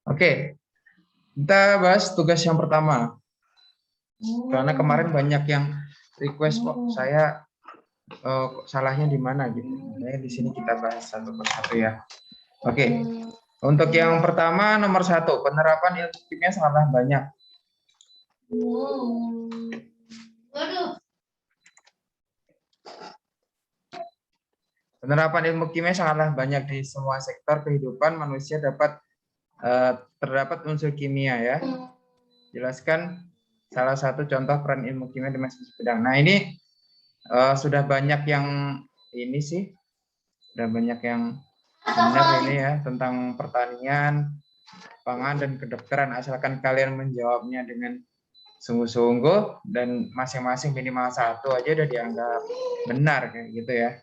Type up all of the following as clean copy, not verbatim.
Oke, kita bahas tugas yang pertama. Karena kemarin banyak yang request kok saya salahnya di mana gitu. Makanya di sini kita bahas satu persatu ya. Oke, untuk yang pertama nomor 1, penerapan ilmu kimia sangatlah banyak. Penerapan ilmu kimia sangatlah banyak di semua sektor kehidupan manusia terdapat unsur kimia ya. Jelaskan salah satu contoh peran ilmu kimia di masing-masing bidang. Nah ini sudah banyak yang ini sih, sudah banyak yang benar ini ya tentang pertanian, pangan dan kedokteran. Asalkan kalian menjawabnya dengan sungguh-sungguh dan masing-masing minimal 1 aja udah dianggap benar kayak gitu ya.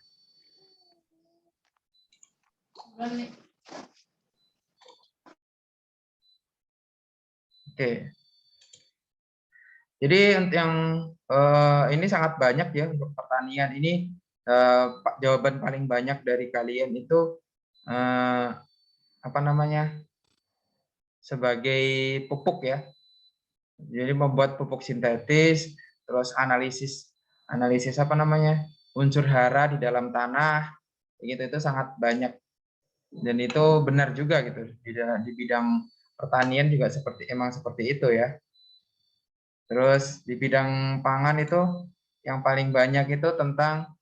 Oke. Jadi yang ini sangat banyak ya untuk pertanian ini jawaban paling banyak dari kalian itu apa namanya sebagai pupuk ya. Jadi membuat pupuk sintetis, terus analisis apa namanya unsur hara di dalam tanah, gitu itu sangat banyak dan itu benar juga gitu di bidang pertanian juga emang seperti itu ya. Terus di bidang pangan itu yang paling banyak itu tentang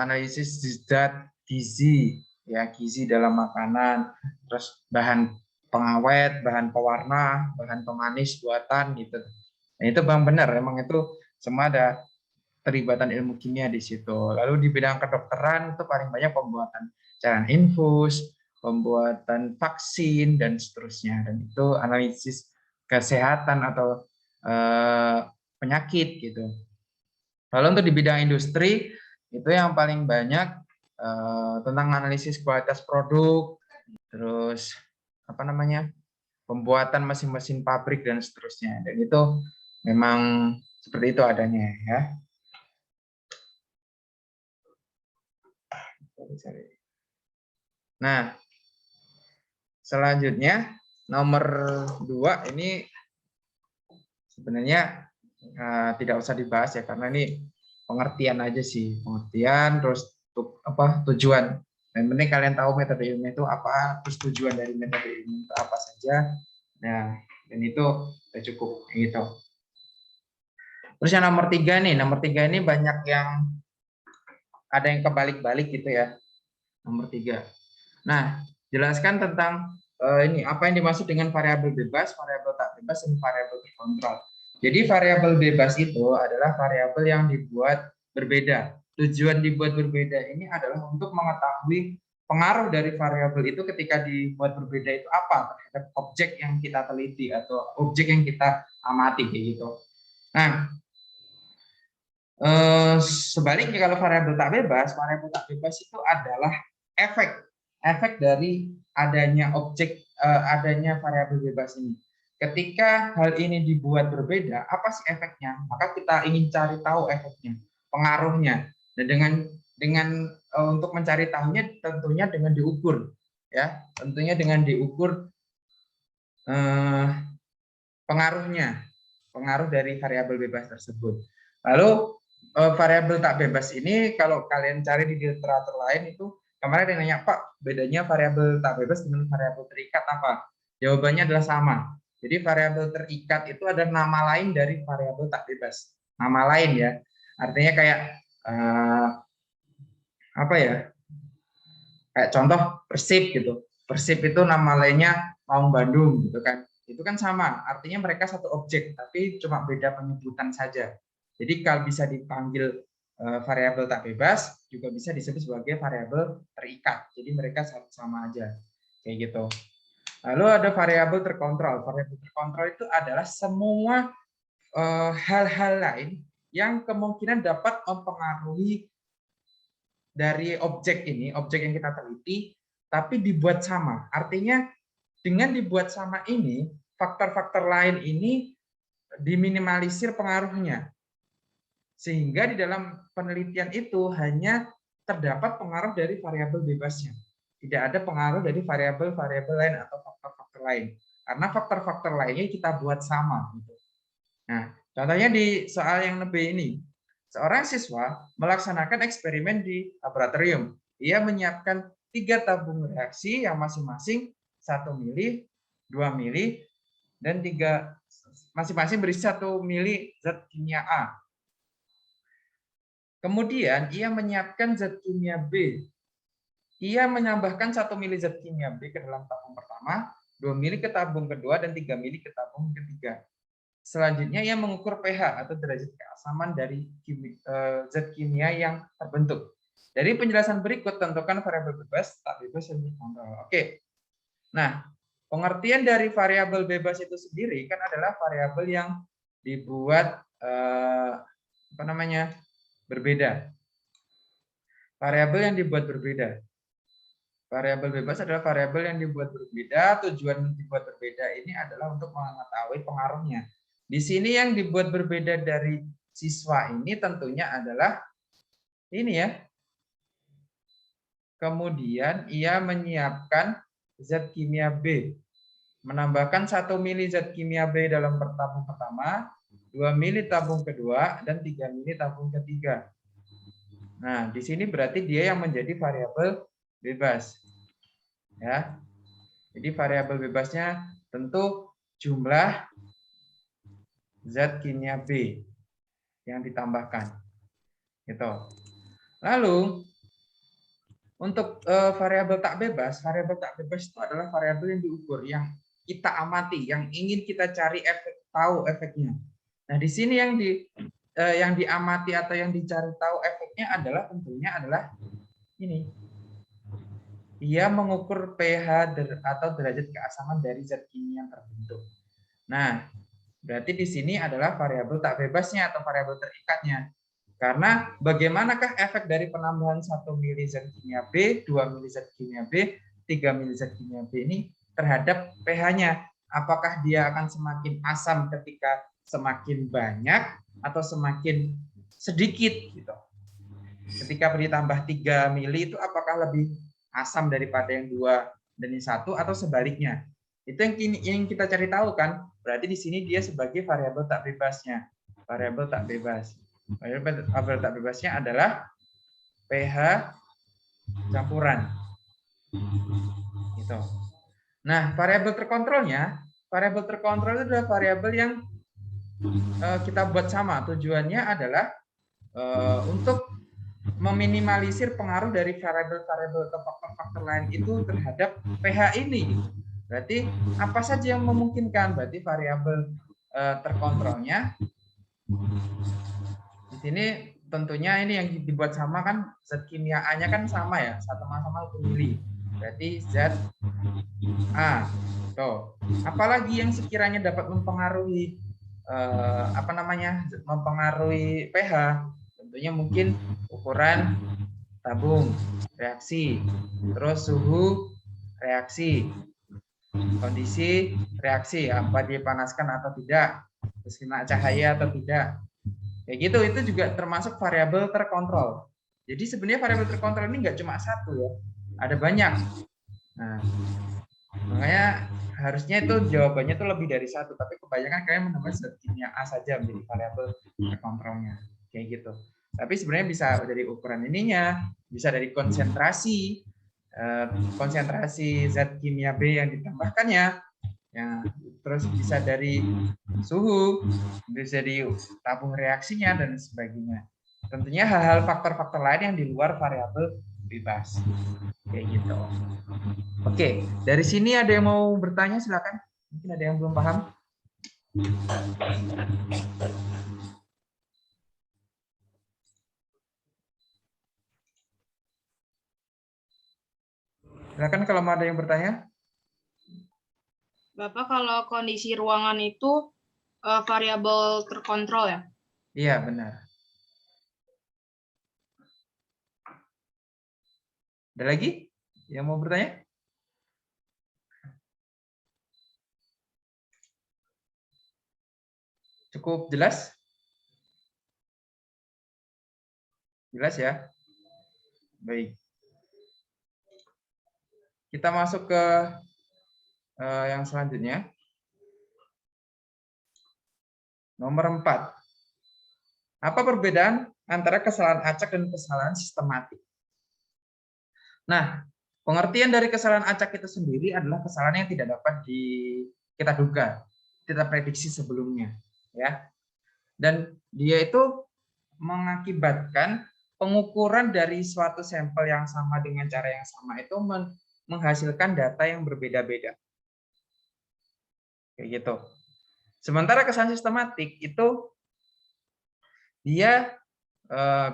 analisis zat gizi ya, gizi dalam makanan, terus bahan pengawet, bahan pewarna, bahan pemanis buatan gitu. Nah, itu bang benar, emang itu semua ada terlibatan ilmu kimia di situ. Lalu di bidang kedokteran itu paling banyak pembuatan cairan infus, pembuatan vaksin dan seterusnya. Dan itu analisis kesehatan atau penyakit gitu. Lalu untuk di bidang industri itu yang paling banyak tentang analisis kualitas produk, terus apa namanya pembuatan mesin-mesin pabrik dan seterusnya. Dan itu memang seperti itu adanya ya. Nah, selanjutnya nomor 2 ini sebenarnya tidak usah dibahas ya karena ini pengertian aja sih, pengertian terus tujuan. Dan penting kalian tahu metode ilmiah itu apa, terus tujuan dari metode ilmiah itu apa saja. Nah, dan itu sudah cukup gitu. Terus yang nomor 3 nih, nomor 3 ini banyak yang ada yang kebalik-balik gitu ya. Nomor 3. Nah, jelaskan tentang ini apa yang dimaksud dengan variabel bebas, variabel tak bebas, dan variabel terkontrol. Jadi variabel bebas itu adalah variabel yang dibuat berbeda. Tujuan dibuat berbeda ini adalah untuk mengetahui pengaruh dari variabel itu ketika dibuat berbeda itu apa terhadap objek yang kita teliti atau objek yang kita amati gitu. Nah, sebaliknya kalau variabel tak bebas itu adalah efek dari adanya adanya variabel bebas ini. Ketika hal ini dibuat berbeda, apa sih efeknya? Maka kita ingin cari tahu efeknya, pengaruhnya. Dan dengan untuk mencari tahunya tentunya dengan diukur, ya, tentunya dengan diukur pengaruh dari variabel bebas tersebut. Lalu variabel tak bebas ini kalau kalian cari di literatur lain itu kemarin ada yang nanya, Pak, bedanya variabel tak bebas dengan variabel terikat apa? Jawabannya adalah sama. Jadi variabel terikat itu ada nama lain dari variabel tak bebas. Nama lain ya. Artinya kayak apa ya? Kayak contoh Persib gitu. Persib itu nama lainnya Maung Bandung gitu kan. Itu kan sama, artinya mereka satu objek tapi cuma beda penyebutan saja. Jadi kalau bisa dipanggil variabel tak bebas juga bisa disebut sebagai variabel terikat. Jadi mereka sama aja kayak gitu. Lalu ada variabel terkontrol. Variabel terkontrol itu adalah semua hal-hal lain yang kemungkinan dapat mempengaruhi dari objek yang kita teliti, tapi dibuat sama. Artinya dengan dibuat sama ini, faktor-faktor lain ini diminimalisir pengaruhnya. Sehingga di dalam penelitian itu hanya terdapat pengaruh dari variabel bebasnya. Tidak ada pengaruh dari variabel-variabel lain atau faktor-faktor lain. Karena faktor-faktor lainnya kita buat sama. Nah, contohnya di soal yang lebih ini. Seorang siswa melaksanakan eksperimen di laboratorium. Ia menyiapkan 3 tabung reaksi yang masing-masing 1 mili, 2 mili, dan 3 masing-masing berisi 1 mili zat kimia A. Kemudian ia menyiapkan zat kimia B. Ia menambahkan 1 mili zat kimia B ke dalam tabung pertama, 2 mili ke tabung kedua, dan 3 mili ke tabung ketiga. Selanjutnya ia mengukur pH atau derajat keasaman dari zat kimia yang terbentuk. Dari penjelasan berikut tentukan variabel bebas, tak bebas yang dikontrol. Oke. Nah, pengertian dari variabel bebas itu sendiri kan adalah variabel yang dibuat berbeda. Variabel yang dibuat berbeda. Variabel bebas adalah variabel yang dibuat berbeda. Tujuan dibuat berbeda ini adalah untuk mengetahui pengaruhnya. Di sini yang dibuat berbeda dari siswa ini tentunya adalah ini ya. Kemudian ia menyiapkan zat kimia B. Menambahkan 1 mili zat kimia B dalam tabung pertama, 2 mili tabung kedua, dan 3 mili tabung ketiga. Nah, di sini berarti dia yang menjadi variabel bebas. Ya. Jadi variabel bebasnya tentu jumlah zat kimia B yang ditambahkan. Gitu. Lalu untuk variabel tak bebas itu adalah variabel yang diukur, yang kita amati, yang ingin kita cari tahu efeknya. Nah, di sini yang diamati atau yang dicari tahu efeknya adalah tentunya adalah ini. Ia mengukur pH atau derajat keasaman dari zat kimia yang terbentuk. Nah, berarti di sini adalah variabel tak bebasnya atau variabel terikatnya. Karena bagaimanakah efek dari penambahan 1 mili zat kimia B, 2 mili zat kimia B, 3 mili zat kimia B ini terhadap pH-nya? Apakah dia akan semakin asam ketika semakin banyak atau semakin sedikit gitu. Ketika ditambah 3 mili itu apakah lebih asam daripada yang 2 dan yang 1 atau sebaliknya? Itu yang ingin kita cari tahu kan? Berarti di sini dia sebagai variabel tak bebasnya. Variabel tak bebas. Variabel tak bebasnya adalah pH campuran. Gitu. Nah, variabel terkontrolnya, variabel terkontrol itu adalah variabel yang kita buat sama. Tujuannya adalah untuk meminimalisir pengaruh dari variabel-variabel atau faktor-faktor lain itu terhadap pH ini. Berarti apa saja yang memungkinkan? Berarti variabel terkontrolnya di sini tentunya ini yang dibuat sama kan, zat kimia A-nya kan sama ya, sama-sama 1 mili. Berarti zat A. Tuh. Apalagi yang sekiranya dapat mempengaruhi mempengaruhi pH? Tentunya mungkin ukuran tabung reaksi, terus suhu reaksi, kondisi reaksi, apa dipanaskan atau tidak, terus kena cahaya atau tidak. Kayak gitu, itu juga termasuk variabel terkontrol. Jadi sebenarnya variabel terkontrol ini nggak cuma satu ya, ada banyak. Nah, makanya harusnya itu jawabannya itu lebih dari satu, tapi kebanyakan kalian menemukan zat kimia A saja menjadi variabel terkontrolnya, kayak gitu. Tapi sebenarnya bisa dari ukuran ininya, bisa dari konsentrasi zat kimia B yang ditambahkannya, ya, terus bisa dari suhu, bisa dari tabung reaksinya dan sebagainya. Tentunya hal-hal faktor-faktor lain yang di luar variabel bebas, kayak gitu. Oke, dari sini ada yang mau bertanya, silakan. Mungkin ada yang belum paham. Silakan kalau mau ada yang bertanya. Bapak, kalau kondisi ruangan itu variabel terkontrol ya? Iya, benar. Ada lagi yang mau bertanya? Cukup jelas? Jelas ya? Baik. Kita masuk ke yang selanjutnya. Nomor 4. Apa perbedaan antara kesalahan acak dan kesalahan sistematik? Nah, pengertian dari kesalahan acak itu sendiri adalah kesalahan yang tidak dapat kita duga, kita prediksi sebelumnya, ya. Dan dia itu mengakibatkan pengukuran dari suatu sampel yang sama dengan cara yang sama itu menghasilkan data yang berbeda-beda. Kayak gitu. Sementara kesalahan sistematik itu dia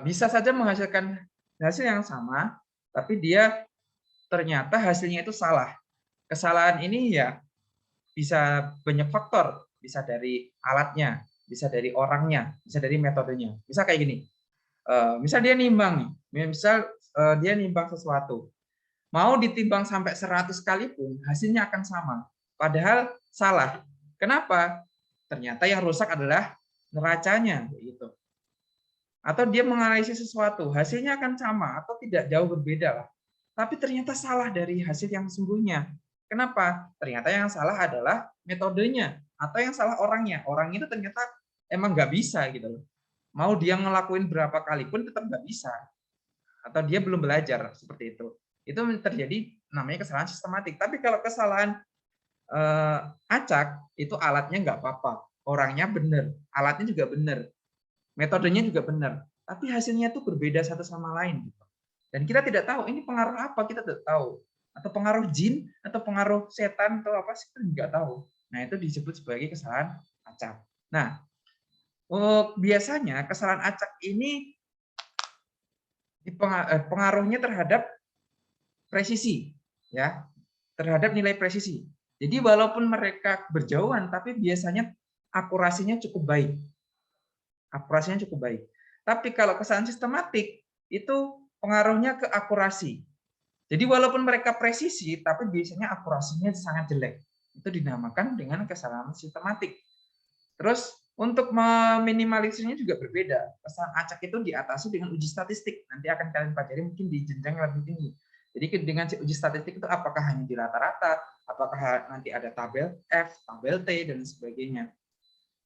bisa saja menghasilkan hasil yang sama, tapi dia ternyata hasilnya itu salah. Kesalahan ini ya bisa banyak faktor, bisa dari alatnya, bisa dari orangnya, bisa dari metodenya. Bisa kayak gini, misal dia nimbang nih, misal dia nimbang sesuatu, mau ditimbang sampai 100 kali pun hasilnya akan sama, padahal salah. Kenapa? Ternyata yang rusak adalah neracanya, gitu. Atau dia menganalisis sesuatu, hasilnya akan sama atau tidak jauh berbeda lah. Tapi ternyata salah dari hasil yang sesungguhnya. Kenapa? Ternyata yang salah adalah metodenya atau yang salah orangnya. Orang itu ternyata emang nggak bisa gitu loh. Mau dia ngelakuin berapa kali pun tetap nggak bisa. Atau dia belum belajar seperti itu. Itu terjadi namanya kesalahan sistematik. Tapi kalau kesalahan acak itu alatnya nggak apa-apa, orangnya benar, alatnya juga benar, metodenya juga benar, tapi hasilnya tuh berbeda satu sama lain. Dan kita tidak tahu ini pengaruh apa, kita tidak tahu. Atau pengaruh jin, atau pengaruh setan, atau apa sih, kita nggak tahu. Nah, itu disebut sebagai kesalahan acak. Nah, biasanya kesalahan acak ini pengaruhnya terhadap presisi, ya, terhadap nilai presisi. Jadi walaupun mereka berjauhan, tapi biasanya akurasinya cukup baik. Akurasinya cukup baik. Tapi kalau kesalahan sistematik, itu pengaruhnya ke akurasi. Jadi walaupun mereka presisi, tapi biasanya akurasinya sangat jelek. Itu dinamakan dengan kesalahan sistematik. Terus untuk meminimalisirnya juga berbeda. Kesalahan acak itu diatasi dengan uji statistik. Nanti akan kalian pelajari mungkin di jenjang yang lebih tinggi. Jadi dengan uji statistik itu apakah hanya di rata-rata, apakah nanti ada tabel F, tabel T, dan sebagainya.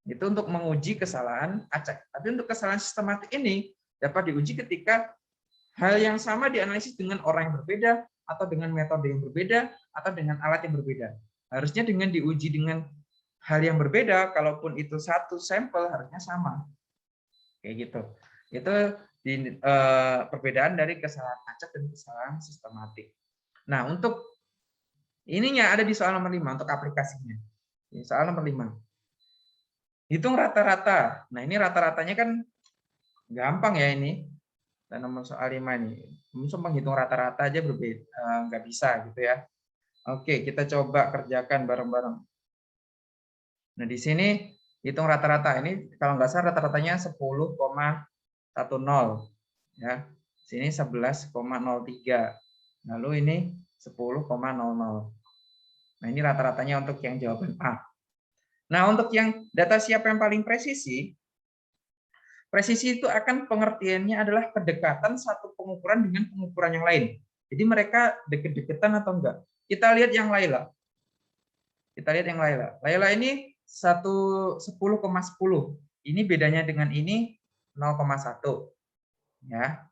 Itu untuk menguji kesalahan acak. Tapi untuk kesalahan sistematik ini dapat diuji ketika hal yang sama dianalisis dengan orang yang berbeda, atau dengan metode yang berbeda, atau dengan alat yang berbeda. Harusnya dengan diuji dengan hal yang berbeda, kalaupun itu satu sampel harusnya sama. Kayak gitu. Itu perbedaan dari kesalahan acak dan kesalahan sistematik. Nah, untuk ininya ada di soal nomor 5 untuk aplikasinya. Di soal nomor 5. Hitung rata-rata. Nah, ini rata-ratanya kan gampang ya ini. Dan nomor soal 5 ini. Langsung menghitung rata-rata aja berbeda, nggak bisa gitu ya. Oke, kita coba kerjakan bareng-bareng. Nah, di sini hitung rata-rata. Ini kalau nggak salah rata-ratanya 10,10 ya. Sini 11,03. Lalu ini 10,00. Nah, ini rata-ratanya untuk yang jawaban A. Nah, untuk yang data siapa yang paling presisi, presisi itu akan pengertiannya adalah kedekatan satu pengukuran dengan pengukuran yang lain. Jadi mereka deket-deketan atau enggak. Kita lihat yang Laila. Kita lihat yang Laila. Laila ini 10,10. Ini bedanya dengan ini 0,1. Ya.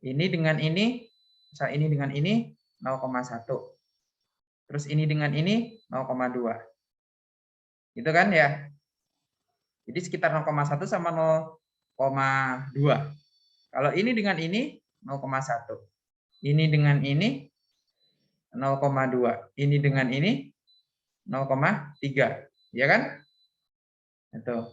Ini dengan ini, misal ini dengan ini 0,1. Terus ini dengan ini 0,2. Gitu kan ya? Jadi sekitar 0,1 sama 0,2. Kalau ini dengan ini 0,1. Ini dengan ini 0,2. Ini dengan ini 0,3. Ya kan? Itu.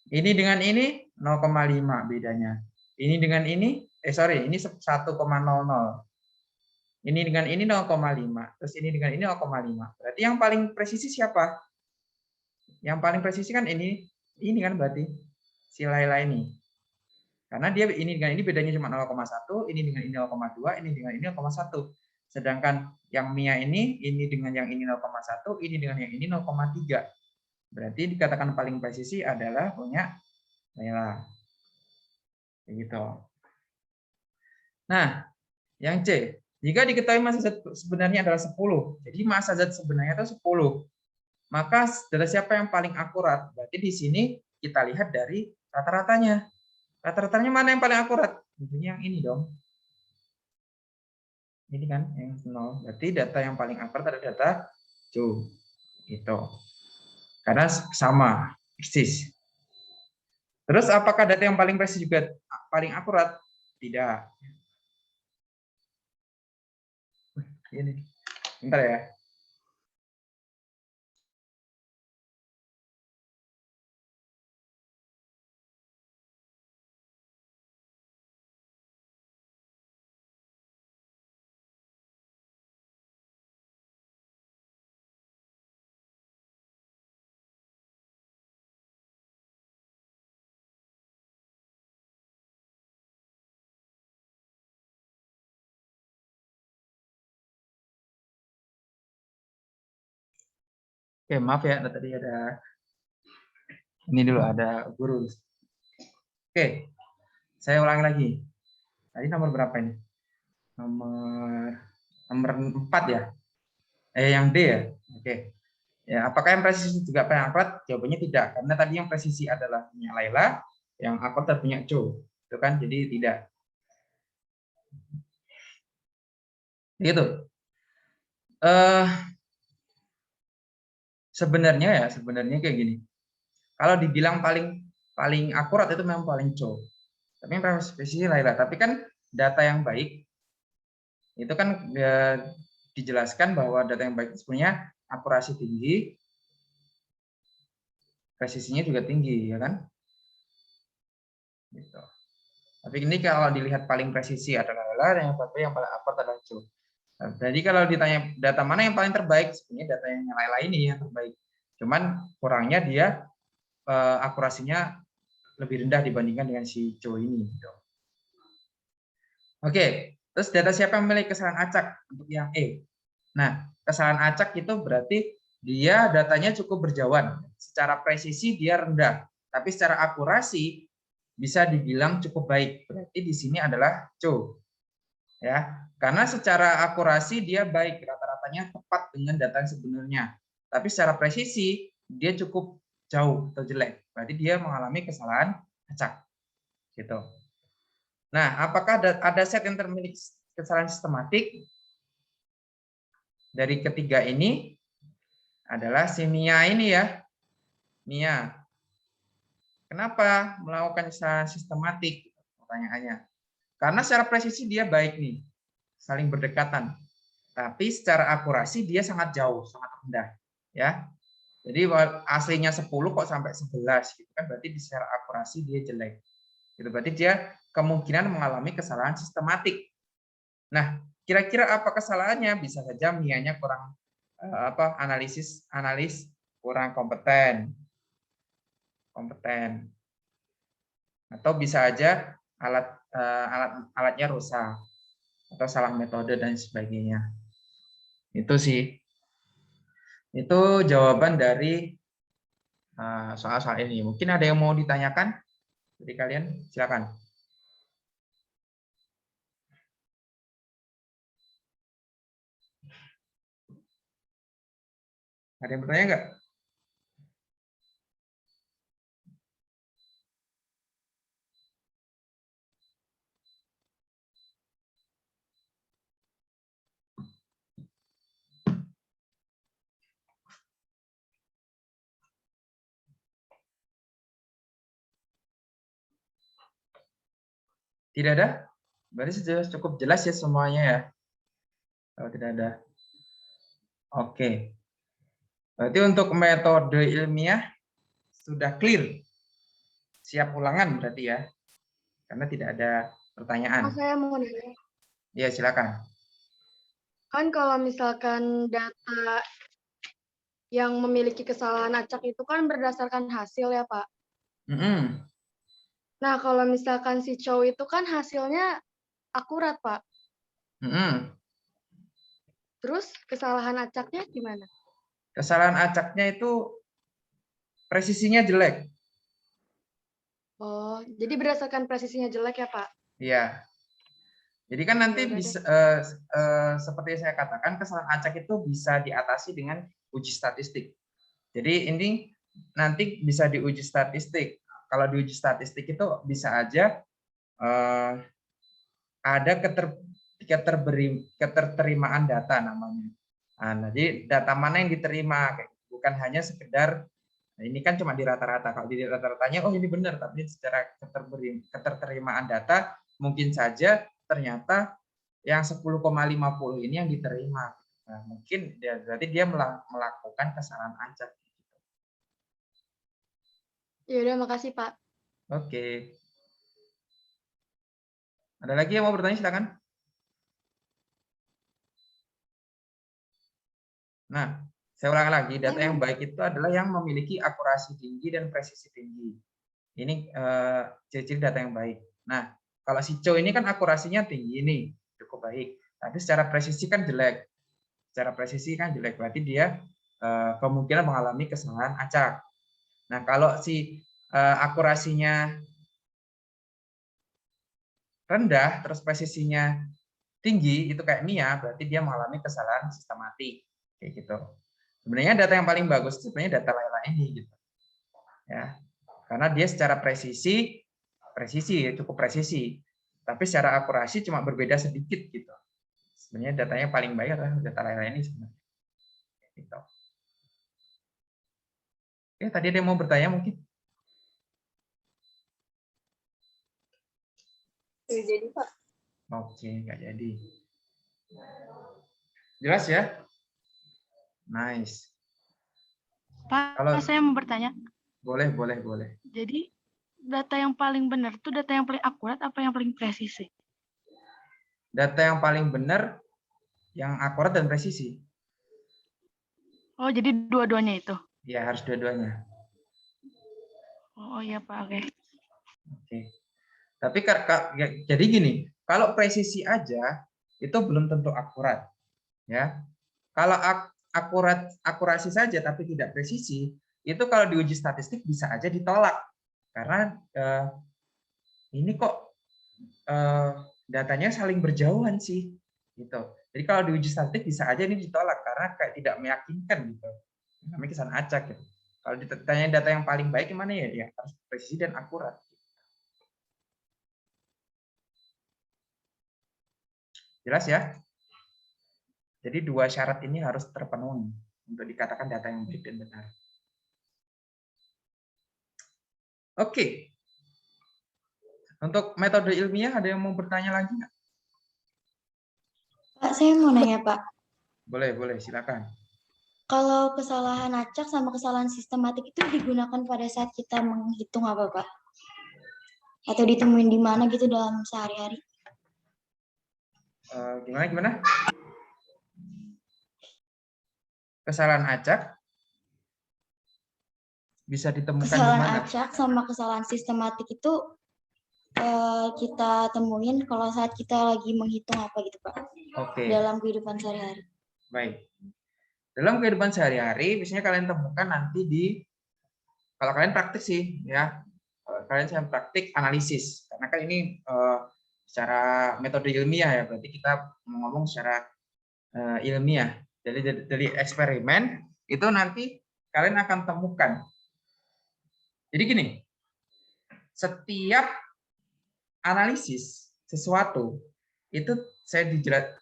Ini dengan ini 0,5 bedanya. Ini dengan ini, ini 1,00. Ini dengan ini 0,5. Terus ini dengan ini 0,5. Berarti yang paling presisi siapa? Yang paling presisi kan ini kan berarti si Laila ini. Karena dia ini dengan ini bedanya cuma 0,1, ini dengan ini 0,2, ini dengan ini 0,1. Sedangkan yang Mia ini dengan yang ini 0,1, ini dengan yang ini 0,3. Berarti dikatakan paling presisi adalah punya Laila. Gitu. Nah, yang C, jika diketahui massa zat sebenarnya adalah 10, jadi massa zat sebenarnya itu 10, maka data siapa yang paling akurat? Berarti di sini kita lihat dari rata-ratanya. Rata-ratanya mana yang paling akurat? Tentunya yang ini dong. Ini kan yang 0. Berarti data yang paling akurat adalah data C. Gitu. Karena sama, persis. Terus apakah data yang paling presis juga paling akurat? Tidak. Ini. Bentar ya. Oke, maaf ya, tadi ada ini dulu ada guru. Oke, saya ulangi lagi. Tadi nomor berapa ini? Nomor 4 ya. Yang D ya. Oke. Ya, apakah yang presisi juga paling akurat? Jawabannya tidak, karena tadi yang presisi adalah punya Laila, yang akurat punya Jo. Itu kan, jadi tidak. Gitu. Sebenarnya kayak gini. Kalau dibilang paling akurat itu memang paling Jo. Tapi yang presisi Laila. Tapi kan data yang baik itu kan dijelaskan bahwa data yang baik itu sebenarnya akurasi tinggi, presisinya juga tinggi, ya kan? Gitu. Tapi ini kalau dilihat paling presisi adalah Laila, yang paling akurat adalah Jo. Jadi kalau ditanya data mana yang paling terbaik, sebenarnya data yang Laila ini yang terbaik. Cuman kurangnya dia akurasinya lebih rendah dibandingkan dengan si Jo ini. Gitu. Oke, terus data siapa yang memiliki kesalahan acak untuk yang E? Nah, kesalahan acak itu berarti dia datanya cukup berjauhan. Secara presisi dia rendah, tapi secara akurasi bisa dibilang cukup baik. Berarti di sini adalah Co. Ya, karena secara akurasi dia baik, rata-ratanya tepat dengan data yang sebenarnya. Tapi secara presisi dia cukup jauh atau jelek. Berarti dia mengalami kesalahan acak. Gitu. Nah, apakah ada set yang termiliki kesalahan sistematik? Dari ketiga ini adalah si Mia ini ya. Mia. Kenapa melakukan kesalahan sistematik? Pertanyaannya. Karena secara presisi dia baik nih. Saling berdekatan. Tapi secara akurasi dia sangat jauh, sangat rendah. Ya. Jadi aslinya 10 kok sampai 11 gitu kan, berarti secara akurasi dia jelek. Itu berarti dia kemungkinan mengalami kesalahan sistematik. Nah, kira-kira apa kesalahannya? Bisa saja Mianya kurang analis kurang kompeten. Atau bisa aja alatnya rusak atau salah metode dan sebagainya. Itu sih. Itu jawaban dari soal-soal ini. Mungkin ada yang mau ditanyakan dari kalian? Silakan. Ada yang bertanya nggak? Tidak ada? Berarti sudah cukup jelas ya semuanya ya. Kalau tidak ada. Oke. Berarti untuk metode ilmiah sudah clear. Siap ulangan berarti ya. Karena tidak ada pertanyaan. Saya mau nanya. Ya, silakan. Kan kalau misalkan data yang memiliki kesalahan acak itu kan berdasarkan hasil ya, Pak. Nah, kalau misalkan si Chow itu kan hasilnya akurat, Pak. Terus kesalahan acaknya gimana? Kesalahan acaknya itu presisinya jelek. Oh, jadi berdasarkan presisinya jelek ya, Pak? Iya. Jadi kan nanti Ya udah bisa deh. seperti saya katakan kesalahan acak itu bisa diatasi dengan uji statistik. Jadi ini nanti bisa diuji statistik. Kalau diuji statistik itu bisa aja ada keterterimaan data namanya. Nah, jadi data mana yang diterima, bukan hanya sekedar ini kan cuma di rata-rata. Kalau di rata-ratanya, oh ini benar, tapi secara keterterimaan data mungkin saja ternyata yang 10,50 ini yang diterima. Nah, mungkin berarti dia melakukan kesalahan acak. Ya udah, makasih Pak. Oke. Ada lagi yang mau bertanya, silakan. Nah, saya ulang lagi, data yang baik itu adalah yang memiliki akurasi tinggi dan presisi tinggi. Ini ciri-ciri data yang baik. Nah, kalau si CO ini kan akurasinya tinggi nih, cukup baik. Tapi secara presisi kan jelek. Secara presisi kan jelek, berarti dia kemungkinan mengalami kesalahan acak. Nah, kalau si akurasinya rendah, terus presisinya tinggi, itu kayak Mia, berarti dia mengalami kesalahan sistematik. Kayak gitu. Sebenarnya data yang paling bagus sebenarnya data Layla ini gitu. Ya. Karena dia secara presisi cukup presisi. Tapi secara akurasi cuma berbeda sedikit gitu. Sebenarnya datanya paling baik adalah data Layla ini sebenarnya. Gitu. Oke, tadi ada yang mau bertanya mungkin? Jadi Pak. Oke, nggak jadi. Jelas ya? Nice. Pak, Kalau saya mau bertanya. boleh. Jadi data yang paling benar itu data yang paling akurat apa yang paling presisi? Data yang paling benar, yang akurat dan presisi. Oh, jadi dua-duanya itu. Ya, harus dua-duanya. Oh iya Pak, oke. Oke. Tapi jadi gini, kalau presisi aja itu belum tentu akurat, ya. Kalau akurasi saja tapi tidak presisi, itu kalau diuji statistik bisa aja ditolak karena ini kok datanya saling berjauhan sih, gitu. Jadi kalau diuji statistik bisa aja ini ditolak karena kayak tidak meyakinkan gitu. Namanya kesalahan acak gitu. Kalau ditanya data yang paling baik gimana ya? Ya harus presisi dan akurat. Jelas ya? Jadi dua syarat ini harus terpenuhi untuk dikatakan data yang baik dan benar. Oke. Untuk metode ilmiah ada yang mau bertanya lagi nggak? Pak, saya mau nanya Pak. Boleh, silakan. Kalau kesalahan acak sama kesalahan sistematik itu digunakan pada saat kita menghitung apa Pak? Atau ditemuin di mana gitu dalam sehari-hari? Gimana? Kesalahan acak bisa ditemukan di Kesalahan mana? acak sama kesalahan sistematik itu kita temuin kalau saat kita lagi menghitung apa gitu Pak? Oke. Dalam kehidupan sehari-hari. Baik. Dalam kehidupan sehari-hari, biasanya kalian temukan nanti kalau kalian praktik sih, ya. Kalian saya praktik analisis, karena kan ini secara metode ilmiah ya, berarti kita ngomong secara ilmiah. Jadi dari eksperimen itu nanti kalian akan temukan. Jadi gini, setiap analisis sesuatu itu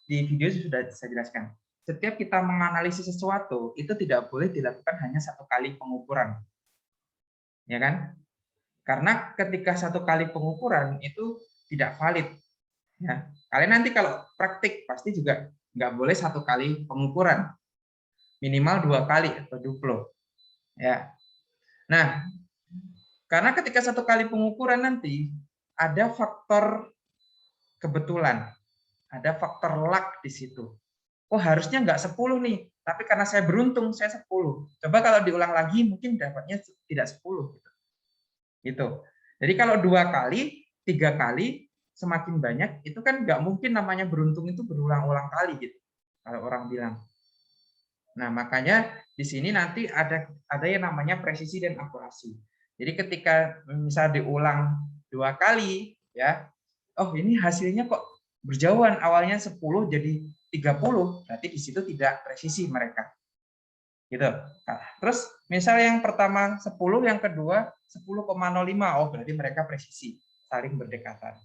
di video sudah saya jelaskan. Setiap kita menganalisis sesuatu itu tidak boleh dilakukan hanya satu kali pengukuran, ya kan? Karena ketika satu kali pengukuran itu tidak valid. Ya, kalian nanti kalau praktik pasti juga nggak boleh satu kali pengukuran, minimal 2 kali atau duplo. Ya. Nah, karena ketika satu kali pengukuran nanti ada faktor kebetulan, ada faktor luck di situ. Oh harusnya nggak 10 nih, tapi karena saya beruntung saya 10. Coba kalau diulang lagi mungkin dapatnya tidak 10. Gitu. Jadi kalau 2 kali, 3 kali, semakin banyak, itu kan nggak mungkin namanya beruntung itu berulang-ulang kali gitu. Kalau orang bilang. Nah makanya di sini nanti ada yang namanya presisi dan akurasi. Jadi ketika misal diulang 2 kali, ya, oh ini hasilnya kok berjauhan, awalnya 10 jadi 30, berarti di situ tidak presisi mereka. Gitu. Nah, terus misal yang pertama 10, yang kedua 10,05, oh berarti mereka presisi, saling berdekatan.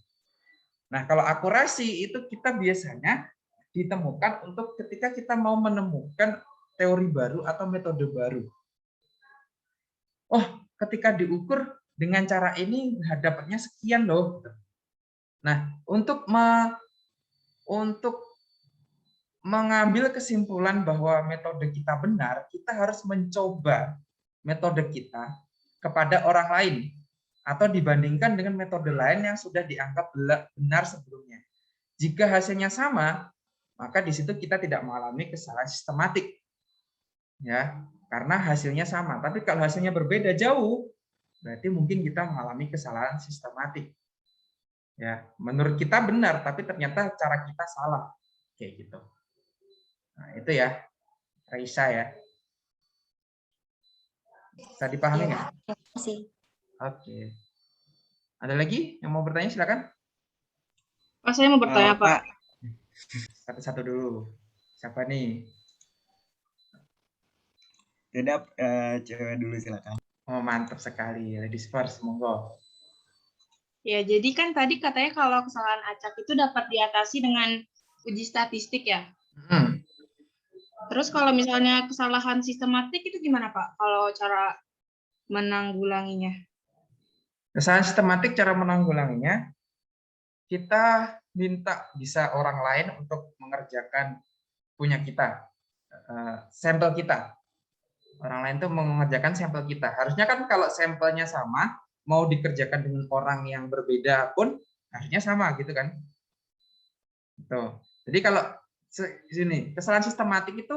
Nah, kalau akurasi itu kita biasanya ditemukan untuk ketika kita mau menemukan teori baru atau metode baru. Oh, ketika diukur dengan cara ini dapatnya sekian loh. Nah, untuk mengambil kesimpulan bahwa metode kita benar, kita harus mencoba metode kita kepada orang lain atau dibandingkan dengan metode lain yang sudah dianggap benar sebelumnya. Jika hasilnya sama, maka di situ kita tidak mengalami kesalahan sistematik. Ya, karena hasilnya sama. Tapi kalau hasilnya berbeda jauh, berarti mungkin kita mengalami kesalahan sistematik. Ya, menurut kita benar, tapi ternyata cara kita salah. Kayak gitu. Nah, itu ya, Raisa ya. Bisa dipahami nggak? Terima kasih. Oke. Ada lagi yang mau bertanya? Silakan. Pak, saya mau bertanya, Pak. Satu-satu dulu. Siapa nih? Tidak, cewek dulu silakan. Oh, mantap sekali. Ladies first, monggo. Ya, jadi kan tadi katanya kalau kesalahan acak itu dapat diatasi dengan uji statistik ya. Terus kalau misalnya kesalahan sistematik itu gimana, Pak? Kalau cara menanggulanginya? Kesalahan sistematik cara menanggulanginya, kita minta bisa orang lain untuk mengerjakan punya kita, sampel kita. Orang lain tuh mengerjakan sampel kita. Harusnya kan kalau sampelnya sama, mau dikerjakan dengan orang yang berbeda pun harusnya sama gitu kan. Tuh. Jadi kalau sini kesalahan sistematik itu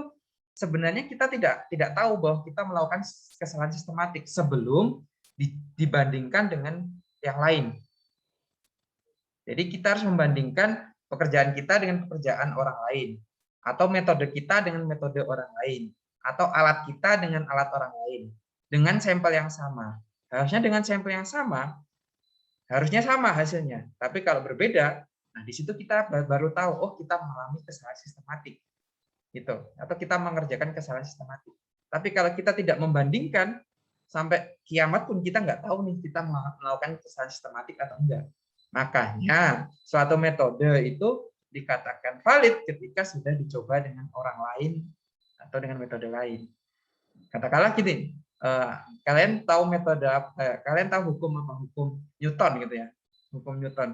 sebenarnya kita tidak tahu bahwa kita melakukan kesalahan sistematik sebelum dibandingkan dengan yang lain. Jadi kita harus membandingkan pekerjaan kita dengan pekerjaan orang lain, atau metode kita dengan metode orang lain, atau alat kita dengan alat orang lain, dengan sampel yang sama. Harusnya dengan sampel yang sama, harusnya sama hasilnya. Tapi kalau berbeda, nah di situ kita baru tahu, oh kita mengalami kesalahan sistematik, gitu, atau kita mengerjakan kesalahan sistematik. Tapi kalau kita tidak membandingkan, sampai kiamat pun kita nggak tahu nih kita melakukan kesalahan sistematik atau enggak. Makanya suatu metode itu dikatakan valid ketika sudah dicoba dengan orang lain atau dengan metode lain. Katakanlah gini, kalian tahu metode, kalian tahu hukum apa? Hukum Newton gitu ya, hukum Newton.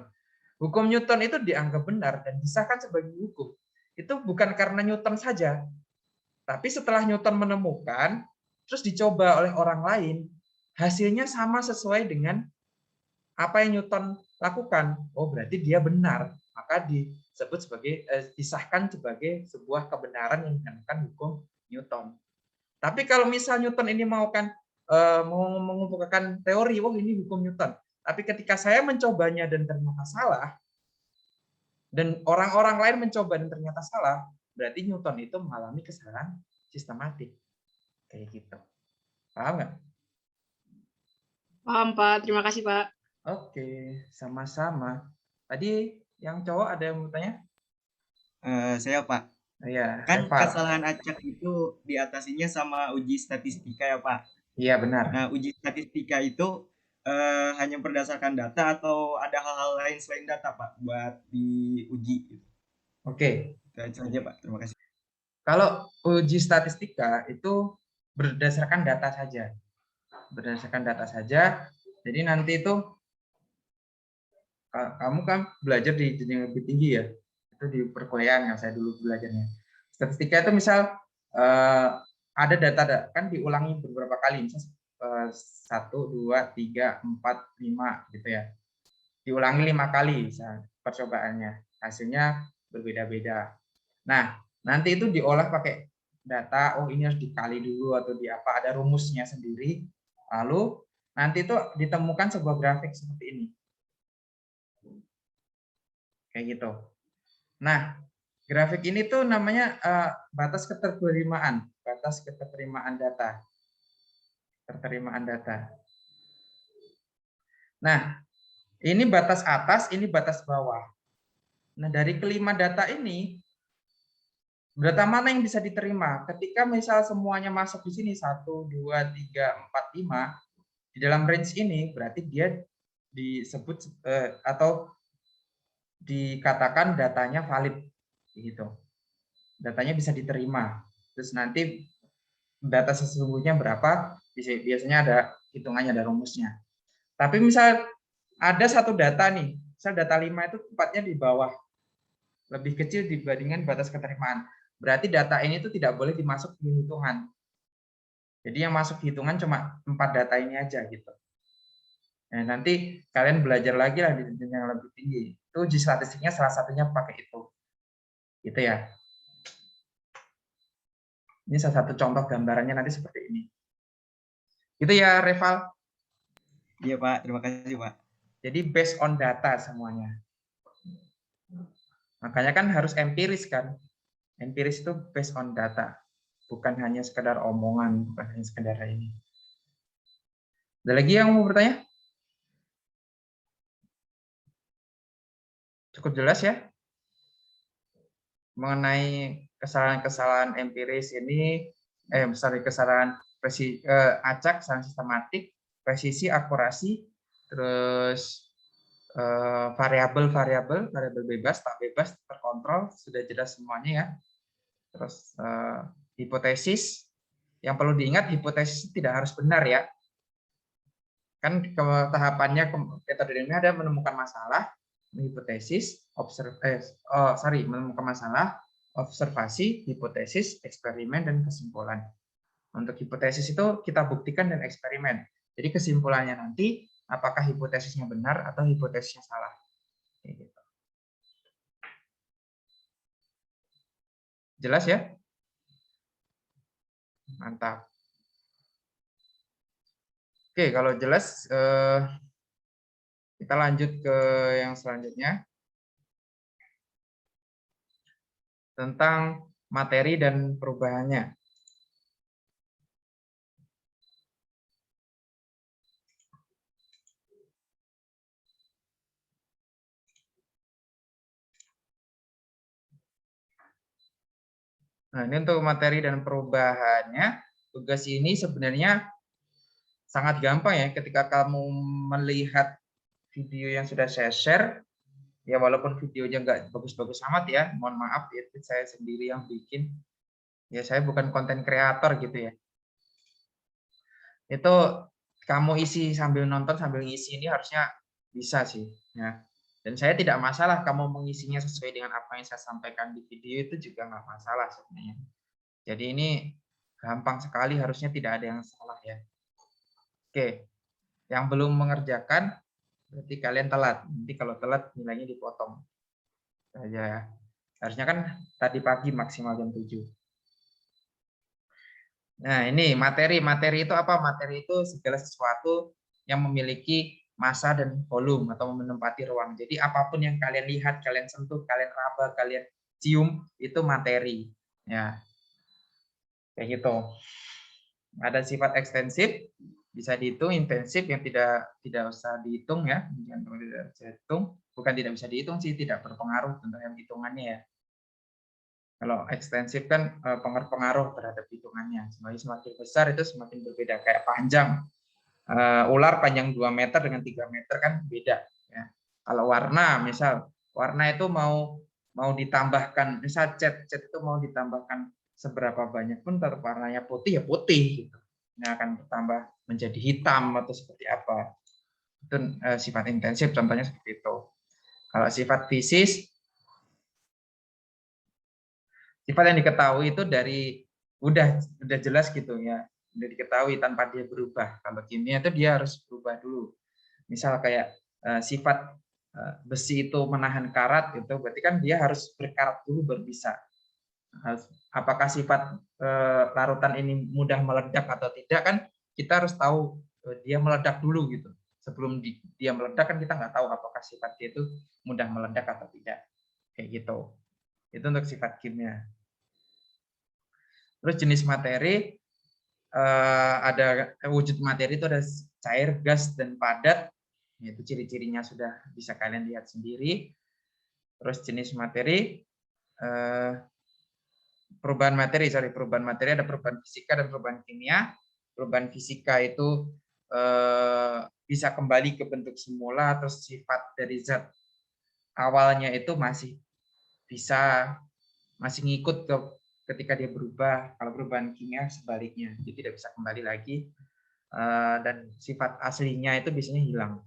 Hukum Newton itu dianggap benar dan disahkan sebagai hukum. Itu bukan karena Newton saja, tapi setelah Newton menemukan, terus dicoba oleh orang lain, hasilnya sama sesuai dengan apa yang Newton lakukan. Oh, berarti dia benar. Maka disebut sebagai disahkan sebagai sebuah kebenaran yang dinamakan hukum Newton. Tapi kalau misal Newton ini mau mengumpulkan teori, oh ini hukum Newton. Tapi ketika saya mencobanya dan ternyata salah, dan orang-orang lain mencoba dan ternyata salah, berarti Newton itu mengalami kesalahan sistematik. Kayak gitu. Paham nggak? Paham, Pak. Terima kasih, Pak. Oke, sama-sama. Tadi yang cowok ada yang mau tanya? Saya Pak. Iya, Kan Eval. kesalahan acak itu diatasinya sama uji statistika ya Pak. Iya, benar. Nah, uji statistika itu hanya berdasarkan data atau ada hal-hal lain selain data Pak buat diuji? Oke. Itu aja Pak. Terima kasih. Kalau uji statistika itu berdasarkan data saja. Berdasarkan data saja. Jadi nanti itu kamu kan belajar di jenjang yang lebih tinggi ya. Itu di perkuliahan yang saya dulu belajarnya. Statistika itu misal ada data kan diulangi beberapa kali, misal 1, 2, 3, 4, 5 gitu ya. Diulangi 5 kali misal percobaannya. Hasilnya berbeda-beda. Nah, nanti itu diolah pakai data, oh ini harus dikali dulu atau di apa, ada rumusnya sendiri. Lalu nanti itu ditemukan sebuah grafik seperti ini. Kayak gitu. Nah, grafik ini tuh namanya batas keterterimaan data. Keterterimaan data. Nah, ini batas atas, ini batas bawah. Nah, dari kelima data ini, data mana yang bisa diterima? Ketika misal semuanya masuk di sini 1, 2, 3, 4, 5, di dalam range ini berarti dia disebut atau dikatakan datanya valid gitu. Datanya bisa diterima. Terus nanti data sesungguhnya berapa? Biasanya ada hitungannya, ada rumusnya. Tapi misal ada satu data nih, misal data 5 itu tempatnya di bawah, lebih kecil dibandingkan batas keterimaan. Berarti data ini tuh tidak boleh dimasuk di hitungan. Jadi yang masuk hitungan cuma 4 data ini aja gitu. Nah, nanti kalian belajar lagi lah di jenjang yang lebih tinggi. Itu uji statistiknya salah satunya pakai itu. Gitu ya. Ini salah satu contoh gambarannya nanti seperti ini. Itu ya, Reval. Iya Pak, terima kasih Pak. Jadi based on data semuanya. Makanya kan harus empiris kan. Empiris itu based on data. Bukan hanya sekedar omongan, bukan hanya sekedar ini. Ada lagi yang mau bertanya? Cukup jelas ya? Mengenai kesalahan-kesalahan empiris ini, kesalahan acak, kesalahan sistematik, presisi, akurasi, terus variabel bebas, tak bebas, terkontrol, sudah jelas semuanya ya. Terus hipotesis, yang perlu diingat hipotesis tidak harus benar ya. Kan tahapannya metode ini ada menemukan masalah, hipotesis, menemukan masalah, observasi, hipotesis, eksperimen, dan kesimpulan. Untuk hipotesis itu kita buktikan dan eksperimen. Jadi kesimpulannya nanti apakah hipotesisnya benar atau hipotesisnya salah. Gitu. Jelas ya? Mantap. Oke, kalau jelas kita lanjut ke yang selanjutnya. Tentang materi dan perubahannya. Nah, ini untuk materi dan perubahannya, tugas ini sebenarnya sangat gampang ya ketika kamu melihat video yang sudah saya share, ya walaupun videonya nggak bagus-bagus amat ya, mohon maaf, itu saya sendiri yang bikin. Ya saya bukan konten kreator gitu ya. Itu kamu isi sambil nonton, sambil ngisi ini harusnya bisa sih. Ya. Dan saya tidak masalah kamu mengisinya sesuai dengan apa yang saya sampaikan di video, itu juga nggak masalah sebenarnya. Jadi ini gampang sekali, harusnya tidak ada yang salah ya. Oke, yang belum mengerjakan berarti kalian telat. Nanti kalau telat nilainya dipotong saja ya. Harusnya kan tadi pagi maksimal jam 7. Nah ini materi itu apa? Materi itu segala sesuatu yang memiliki massa dan volume atau menempati ruang. Jadi apapun yang kalian lihat, kalian sentuh, kalian raba, kalian cium, itu materi. Ya, kayak gitu. Ada sifat ekstensif, bisa dihitung, intensif yang tidak usah dihitung ya, tidak bisa dihitung, bukan tidak bisa dihitung sih, tidak berpengaruh tentang hitungannya ya. Kalau ekstensif kan pengaruh terhadap hitungannya. Semakin besar itu semakin berbeda. Kayak panjang, ular panjang 2 meter dengan 3 meter kan beda. Ya. Kalau warna, misal warna itu mau ditambahkan, misal cat itu mau ditambahkan seberapa banyak pun tetap warnanya putih ya putih. Gitu. Nah, akan bertambah menjadi hitam atau seperti apa. Itu sifat intensif, contohnya seperti itu. Kalau sifat fisis, sifat yang diketahui itu dari udah jelas gitu ya, udah diketahui tanpa dia berubah. Kalau kimia itu dia harus berubah dulu. Misal kayak sifat besi itu menahan karat gitu, berarti kan dia harus berkarat dulu baru bisa. Apakah sifat larutan ini mudah meledak atau tidak kan kita harus tahu dia meledak dulu gitu. Sebelum dia meledak kan kita nggak tahu apakah sifat dia itu mudah meledak atau tidak. Kayak gitu. Itu untuk sifat kimia. Terus jenis materi, ada wujud materi itu ada cair, gas, dan padat. Itu ciri-cirinya sudah bisa kalian lihat sendiri. Terus jenis materi, perubahan materi ada perubahan fisika dan perubahan kimia. Perubahan fisika itu bisa kembali ke bentuk semula, terus sifat dari zat awalnya itu masih ngikut ke ketika dia berubah. Kalau perubahan kimia sebaliknya, dia tidak bisa kembali lagi, dan sifat aslinya itu biasanya hilang.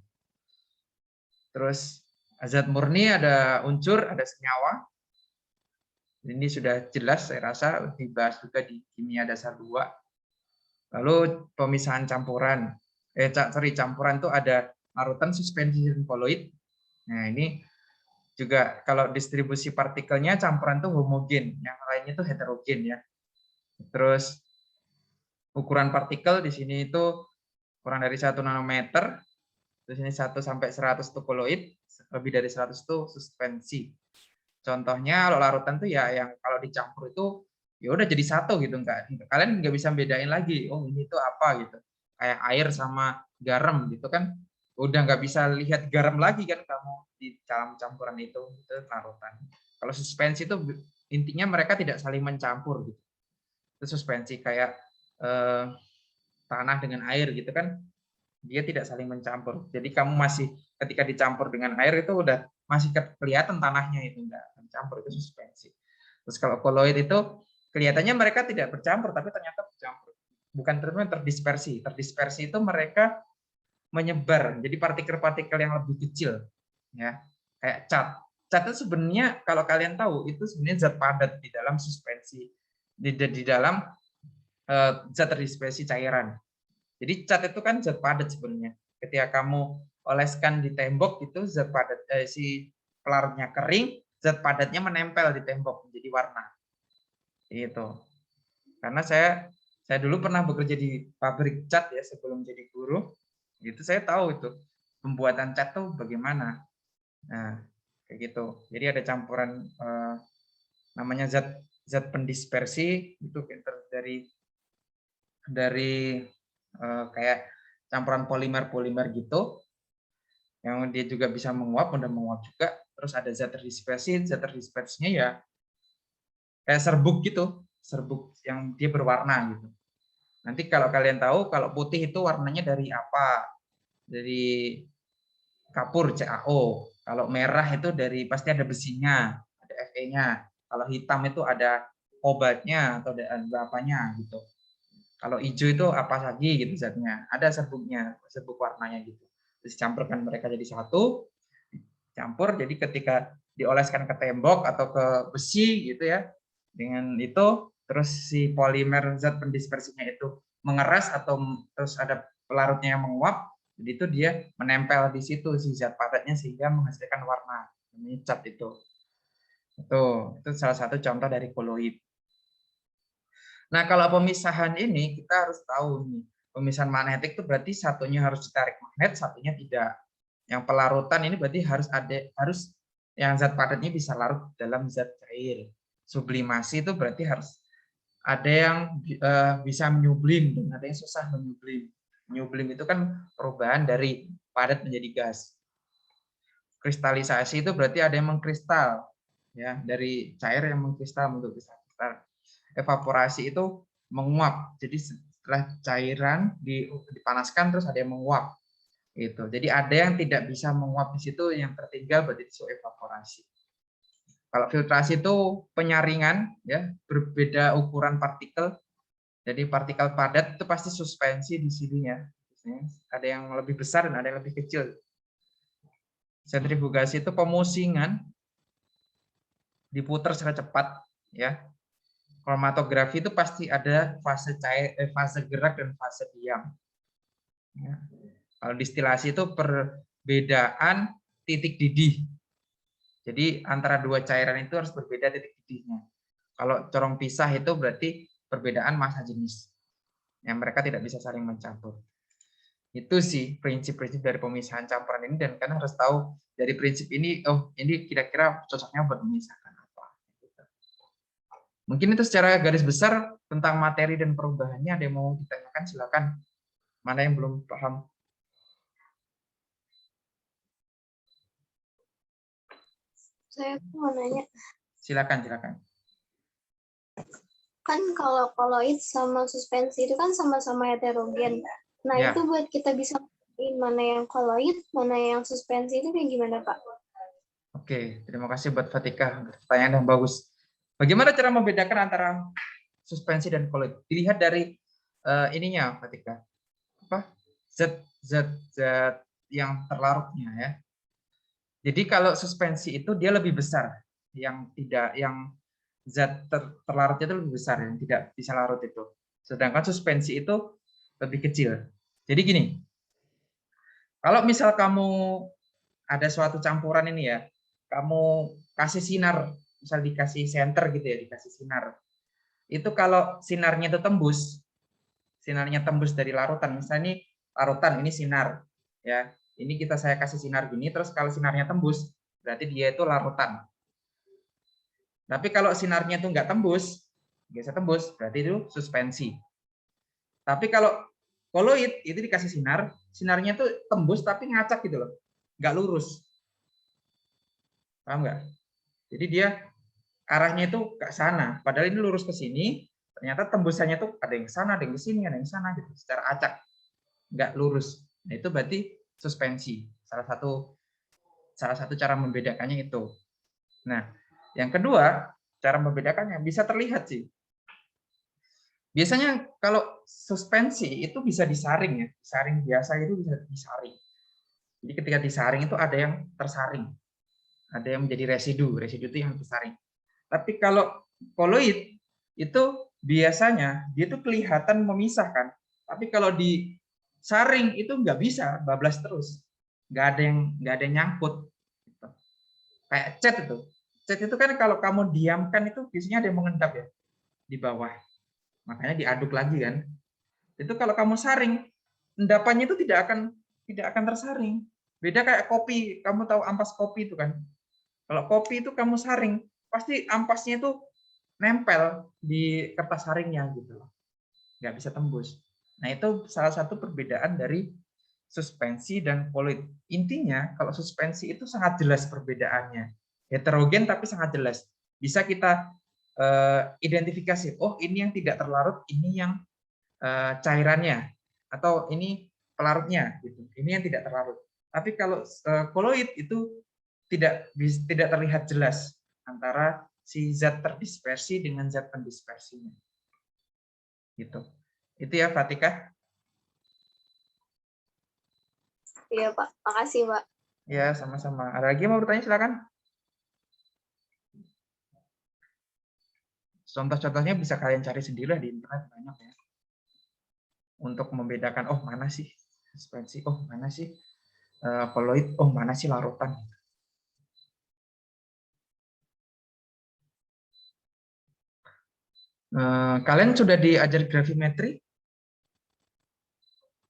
Terus zat murni ada unsur, ada senyawa. Ini sudah jelas, saya rasa dibahas juga di kimia dasar 2. Lalu pemisahan campuran. Campuran itu ada larutan, suspensi, dan koloid. Nah, ini juga kalau distribusi partikelnya campuran itu homogen, yang lainnya itu heterogen ya. Terus ukuran partikel di sini itu kurang dari 1 nanometer. Terus ini 1 sampai 100 itu koloid, lebih dari 100 itu suspensi. Contohnya kalau larutan tuh ya yang kalau dicampur itu ya udah jadi satu gitu, kalian nggak bisa bedain lagi, oh ini tuh apa gitu. Kayak air sama garam gitu kan, udah nggak bisa lihat garam lagi kan kamu di dalam campuran itu larutan. Kalau suspensi itu intinya mereka tidak saling mencampur gitu. Itu suspensi kayak tanah dengan air gitu kan, dia tidak saling mencampur. Jadi kamu masih ketika dicampur dengan air itu udah masih kelihatan tanahnya, itu enggak mencampur, itu suspensi. Terus kalau koloid itu kelihatannya mereka tidak bercampur tapi ternyata bercampur. Bukan terdispersi. Terdispersi itu mereka menyebar. Jadi partikel-partikel yang lebih kecil ya. Kayak cat. Cat itu sebenarnya kalau kalian tahu itu sebenarnya zat padat di dalam suspensi, di dalam zat terdispersi cairan. Jadi cat itu kan zat padat sebenarnya. Ketika kamu oleskan di tembok itu zat padat, si pelarutnya kering, zat padatnya menempel di tembok menjadi warna. Itu. Karena saya dulu pernah bekerja di pabrik cat ya sebelum jadi guru. Itu saya tahu itu pembuatan cat tuh bagaimana. Nah, kayak gitu. Jadi ada campuran namanya zat pendispersi itu dari kayak campuran polimer gitu, yang dia juga bisa menguap, mudah menguap juga. Terus ada zat terdispersinya ya kayak serbuk gitu, serbuk yang dia berwarna gitu. Nanti kalau kalian tahu, kalau putih itu warnanya dari apa? Dari kapur CaO. Kalau merah itu dari pasti ada besinya, ada Fe-nya. Kalau hitam itu ada kobaltnya atau ada apanya gitu. Kalau hijau itu apa lagi gitu zatnya, ada serbuknya, serbuk warnanya gitu. Terus campurkan mereka jadi satu, campur. Jadi ketika dioleskan ke tembok atau ke besi gitu ya, dengan itu terus si polimer zat pendispersinya itu mengeras atau terus ada pelarutnya yang menguap, jadi itu dia menempel di situ si zat padatnya sehingga menghasilkan warna, namanya cat itu. Itu salah satu contoh dari koloid. Nah, kalau pemisahan ini kita harus tahu nih, pemisahan magnetik itu berarti satunya harus ditarik magnet, satunya tidak. Yang pelarutan ini berarti harus yang zat padatnya bisa larut dalam zat cair. Sublimasi itu berarti harus ada yang bisa menyublim dan ada yang susah menyublim. Menyublim itu kan perubahan dari padat menjadi gas. Kristalisasi itu berarti ada yang mengkristal, ya, dari cair yang mengkristal menjadi kristal. Evaporasi itu menguap. Jadi setelah cairan dipanaskan terus ada yang menguap. Gitu. Jadi ada yang tidak bisa menguap di situ, yang tertinggal berarti itu evaporasi. Kalau filtrasi itu penyaringan, ya, berbeda ukuran partikel. Jadi partikel padat itu pasti suspensi di sininya. Ada yang lebih besar dan ada yang lebih kecil. Sentrifugasi itu pemusingan, diputar secara cepat, ya. Kromatografi itu pasti ada fase cair, fase gerak dan fase diam. Ya. Kalau distilasi itu perbedaan titik didih. Jadi antara dua cairan itu harus berbeda titik didihnya. Kalau corong pisah itu berarti perbedaan massa jenis, yang mereka tidak bisa saling mencampur. Itu sih prinsip-prinsip dari pemisahan campuran ini, dan kalian harus tahu dari prinsip ini, oh ini kira-kira cocoknya buat memisahkan apa. Mungkin itu secara garis besar tentang materi dan perubahannya. Ada yang mau ditanyakan, silakan. Mana yang belum paham? Saya mau nanya, Silakan, silakan. kan kalau koloid sama suspensi itu kan sama-sama heterogen. Nah, Ya. itu buat kita bisa nentuin mana yang koloid, mana yang suspensi itu kayak gimana, Pak? Oke, terima kasih buat Fatika. Pertanyaan yang bagus. Bagaimana cara membedakan antara suspensi dan koloid? Dilihat dari ininya, Fatika. Apa? Zat yang terlarutnya ya. Jadi kalau suspensi itu dia lebih besar, yang zat terlarutnya itu lebih besar, yang tidak bisa larut itu. Sedangkan suspensi itu lebih kecil. Jadi gini, kalau misal kamu ada suatu campuran ini ya, kamu kasih sinar, misal dikasih senter gitu ya, dikasih sinar. Itu kalau sinarnya itu sinarnya tembus dari larutan, misalnya ini larutan, ini sinar, ya. Ini saya kasih sinar gini, terus kalau sinarnya tembus, berarti dia itu larutan. Tapi kalau sinarnya itu nggak tembus, biasa tembus, berarti itu suspensi. Tapi kalau koloid itu dikasih sinar, sinarnya itu tembus tapi ngacak gitu loh, nggak lurus. Paham nggak? Jadi dia arahnya itu ke sana, padahal ini lurus ke sini, ternyata tembusannya tuh ada yang ke sana, ada yang ke sini, ada yang ke sana gitu, secara acak, nggak lurus. Nah, itu berarti suspensi. Salah satu cara membedakannya itu. Nah, yang kedua, cara membedakannya bisa terlihat sih. Biasanya kalau suspensi itu bisa disaring ya, disaring biasa itu bisa disaring. Jadi ketika disaring itu ada yang tersaring, ada yang menjadi residu itu yang tersaring. Tapi kalau koloid itu biasanya dia itu kelihatan memisahkan, tapi kalau disaring itu nggak bisa, bablas terus, nggak ada yang nyangkut. Kayak cat itu kan kalau kamu diamkan itu biasanya ada yang mengendap ya di bawah, makanya diaduk lagi kan. Itu kalau kamu saring, endapannya itu tidak akan tersaring. Beda kayak kopi, kamu tahu ampas kopi itu kan. Kalau kopi itu kamu saring, pasti ampasnya itu nempel di kertas saringnya gitu loh. Nggak bisa tembus. Nah, itu salah satu perbedaan dari suspensi dan koloid. Intinya, kalau suspensi itu sangat jelas perbedaannya. Heterogen tapi sangat jelas. Bisa kita identifikasi, oh ini yang tidak terlarut, ini yang cairannya, atau ini pelarutnya, gitu. Ini yang tidak terlarut. Tapi kalau koloid itu tidak terlihat jelas antara si zat terdispersi dengan zat pendispersinya. Gitu. Itu ya, Fatika. Iya, Pak. Makasih, Pak. Ya, sama-sama. Ada lagi yang mau bertanya, silakan. Contoh-contohnya bisa kalian cari sendiri di internet, banyak ya. Untuk membedakan, oh mana sih suspensi, oh mana sih koloid, oh mana sih larutan. Kalian sudah diajar gravimetri?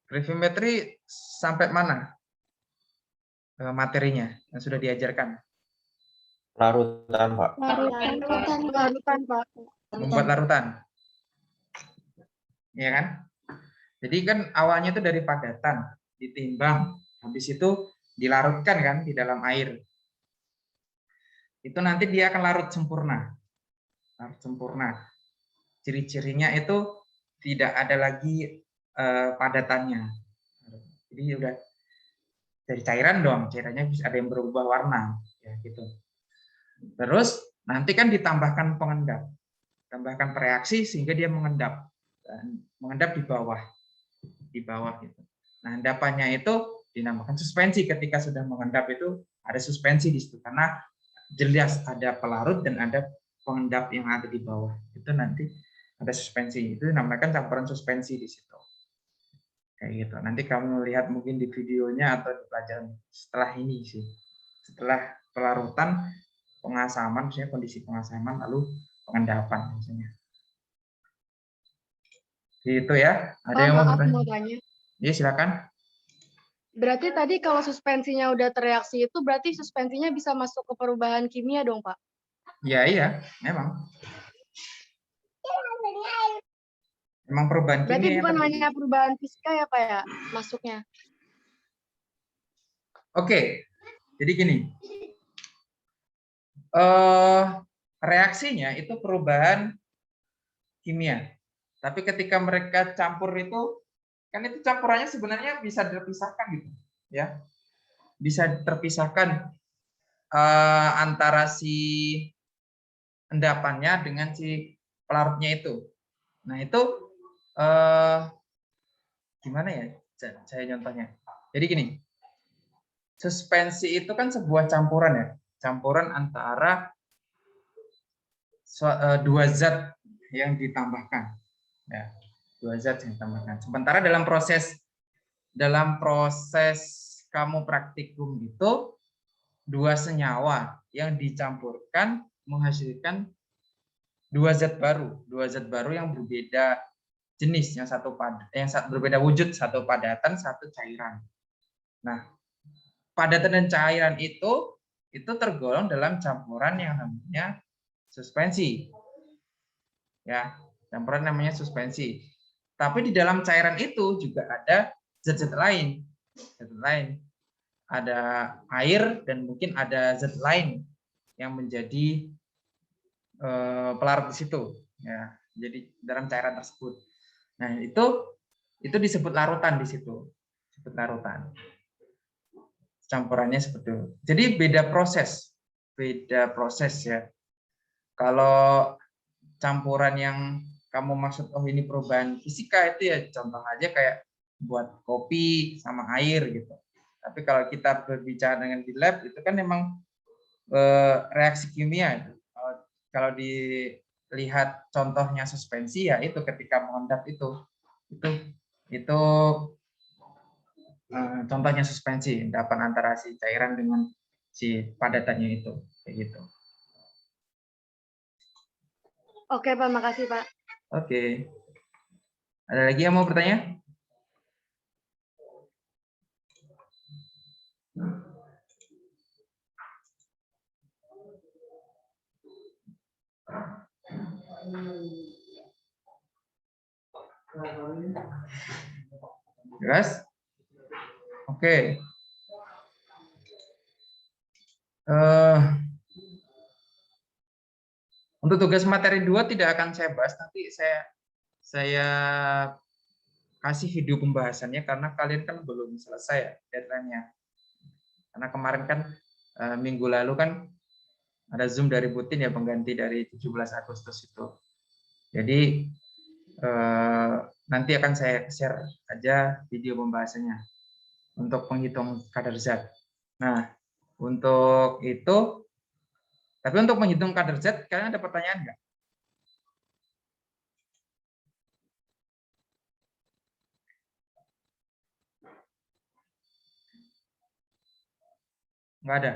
Gravimetri sampai mana materinya yang sudah diajarkan? Larutan, Pak. Larutan, Pak. Membuat larutan. Ya kan? Jadi kan awalnya itu dari padatan, ditimbang, habis itu dilarutkan kan di dalam air. Itu nanti dia akan larut sempurna. Larut sempurna. Ciri-cirinya itu tidak ada lagi padatannya. Jadi udah dari cairan dong, cairannya bisa ada yang berubah warna, ya gitu. Terus nanti kan ditambahkan pengendap, tambahkan pereaksi sehingga dia mengendap, dan mengendap di bawah gitu. Nah, endapannya itu dinamakan suspensi. Ketika sudah mengendap itu ada suspensi di situ karena jelas ada pelarut dan ada pengendap yang ada di bawah. Itu nanti ada suspensi. Itu dinamakan campuran suspensi di situ. Kayak gitu. Nanti kamu lihat mungkin di videonya atau di pelajaran setelah ini sih. Setelah pelarutan, pengasaman, misalnya kondisi pengasaman, lalu pengendapan misalnya. Gitu ya. Ada yang mau bertanya? Mau tanya. Ya, silakan. Berarti tadi kalau suspensinya udah tereaksi itu berarti suspensinya bisa masuk ke perubahan kimia dong, Pak? Ya, iya, memang. Memang perubahan kimia. Berarti bukan hanya perubahan fisika ya, Pak ya, masuknya? Oke, jadi gini. reaksinya itu perubahan kimia. Tapi ketika mereka campur itu, kan itu campurannya sebenarnya bisa terpisahkan gitu, ya. Bisa terpisahkan antara si endapannya dengan si pelarutnya itu. Nah itu gimana ya saya contohnya? Jadi gini, suspensi itu kan sebuah campuran ya, campuran antara dua zat yang ditambahkan, ya, dua zat yang ditambahkan. Sementara dalam proses kamu praktikum itu dua senyawa yang dicampurkan menghasilkan dua zat baru yang berbeda jenis, yang berbeda wujud, satu padatan, satu cairan. Nah, padatan dan cairan itu tergolong dalam campuran yang namanya suspensi. Ya, campuran namanya suspensi. Tapi di dalam cairan itu juga ada zat-zat lain. Ada air dan mungkin ada zat lain yang menjadi pelarut di situ. Ya, jadi dalam cairan tersebut. Nah, itu disebut larutan di situ. Disebut larutan. Campurannya seperti itu. Jadi beda proses ya. Kalau campuran yang kamu maksud, oh ini perubahan fisika, itu ya contoh aja kayak buat kopi sama air gitu. Tapi kalau kita berbicara dengan di lab, itu kan memang reaksi kimia itu. Kalau dilihat contohnya suspensi ya itu ketika mengendap itu contohnya suspensi, endapan antara si cairan dengan si padatannya itu, kayak gitu. Oke, Pak, makasih, Pak. Oke. Ada lagi yang mau bertanya? Jelas? Oke. Untuk tugas materi 2 tidak akan saya bahas, nanti saya kasih video pembahasannya karena kalian kan belum selesai deadline-nya. Karena kemarin kan minggu lalu kan ada Zoom dari Putin ya, pengganti dari 17 Agustus itu. Jadi nanti akan saya share aja video pembahasannya untuk menghitung kadar zat. Nah, untuk itu, tapi untuk menghitung kadar zat, kalian ada pertanyaan nggak? Nggak ada.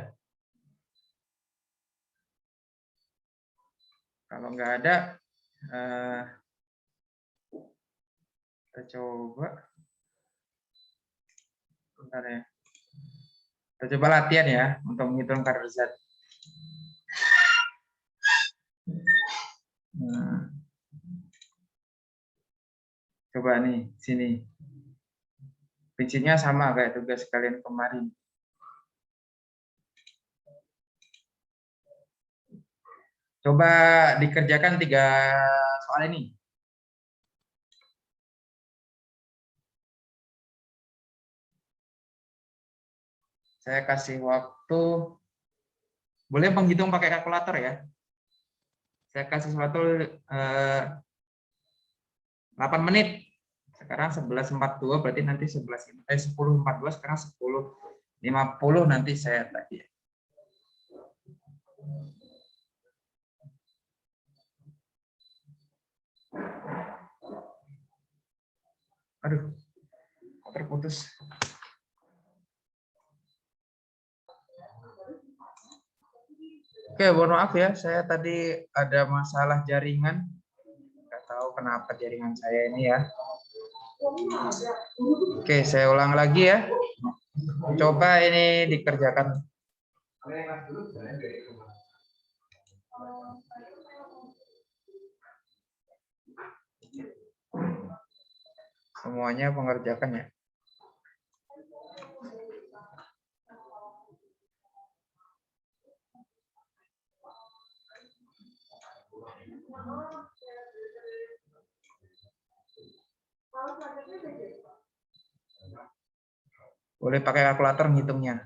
Kalau nggak ada, kita coba. Bentar ya. Kita coba latihan ya untuk menghitung kadar zat. Nah, coba nih, sini. Prinsipnya sama kayak tugas kalian kemarin. Coba dikerjakan 3 soal ini. Saya kasih waktu, boleh menghitung pakai kalkulator ya. Saya kasih waktu 8 menit. Sekarang 11.42, berarti nanti 10.42, sekarang 10.50 nanti saya tadi. Aduh, terputus. Oke, mohon maaf ya, saya tadi ada masalah jaringan. Nggak tahu kenapa jaringan saya ini ya. Oke, saya ulang lagi ya. Coba ini dikerjakan. Semuanya mengerjakan ya. Boleh pakai kalkulator ngitungnya.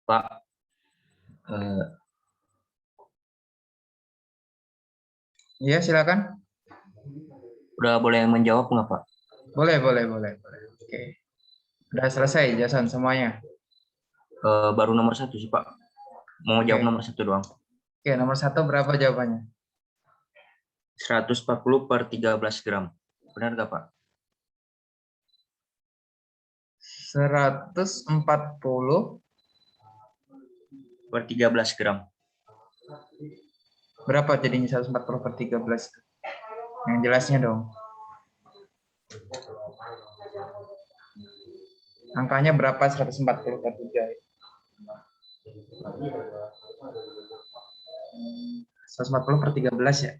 Pak, Iya, silakan. udah boleh menjawab nggak, Pak? Boleh. Oke. Udah selesai Jason semuanya. Baru nomor 1 sih, Pak. Mau jawab Oke. nomor 1 doang. Oke, nomor 1 berapa jawabannya? 140 per 13 gram. Benar nggak, Pak? 140 Per 13 gram. berapa jadinya 140 per 13? Yang jelasnya dong. Angkanya berapa 140 per 3? 140 per 13 ya?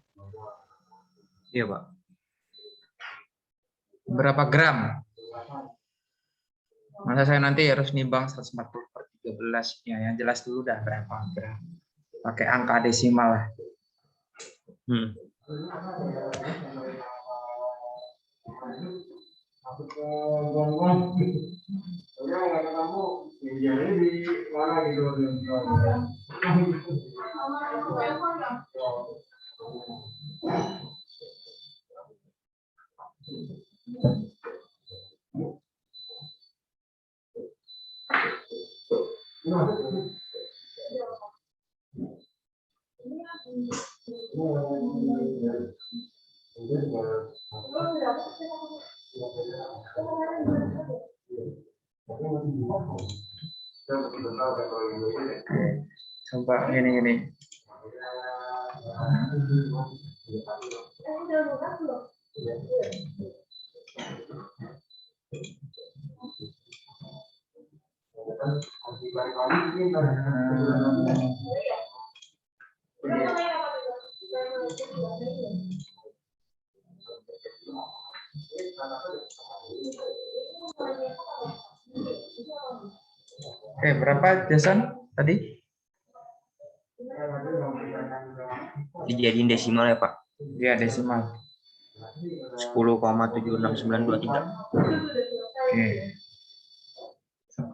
Iya, Pak. Berapa gram? Masa saya nanti harus nimbang 140 per 13? Ya, yang jelas dulu dah berapa gram. Pakai angka desimal lah. Coba gini. Oke, berapa Jason tadi? Dijadiin desimal ya Pak. Ya, desimal. 10,76923. Oke. 10,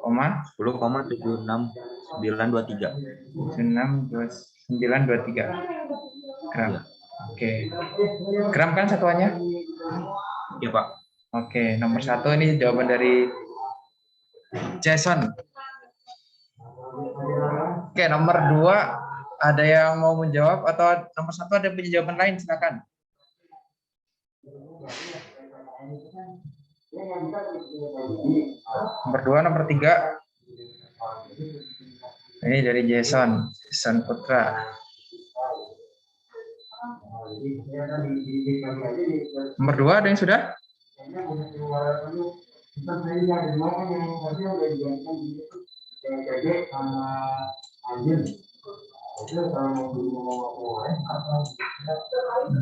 10,76923. 923 gram. Oke. Gram kan satuannya? Ya Pak. Oke, nomor 1 ini jawaban dari Jason. Oke, nomor 2 ada yang mau menjawab atau nomor 1 ada punya jawaban lain, silakan. Nomor 2, nomor 3. Ini dari Jason Putra. Nomor 2 ada yang sudah?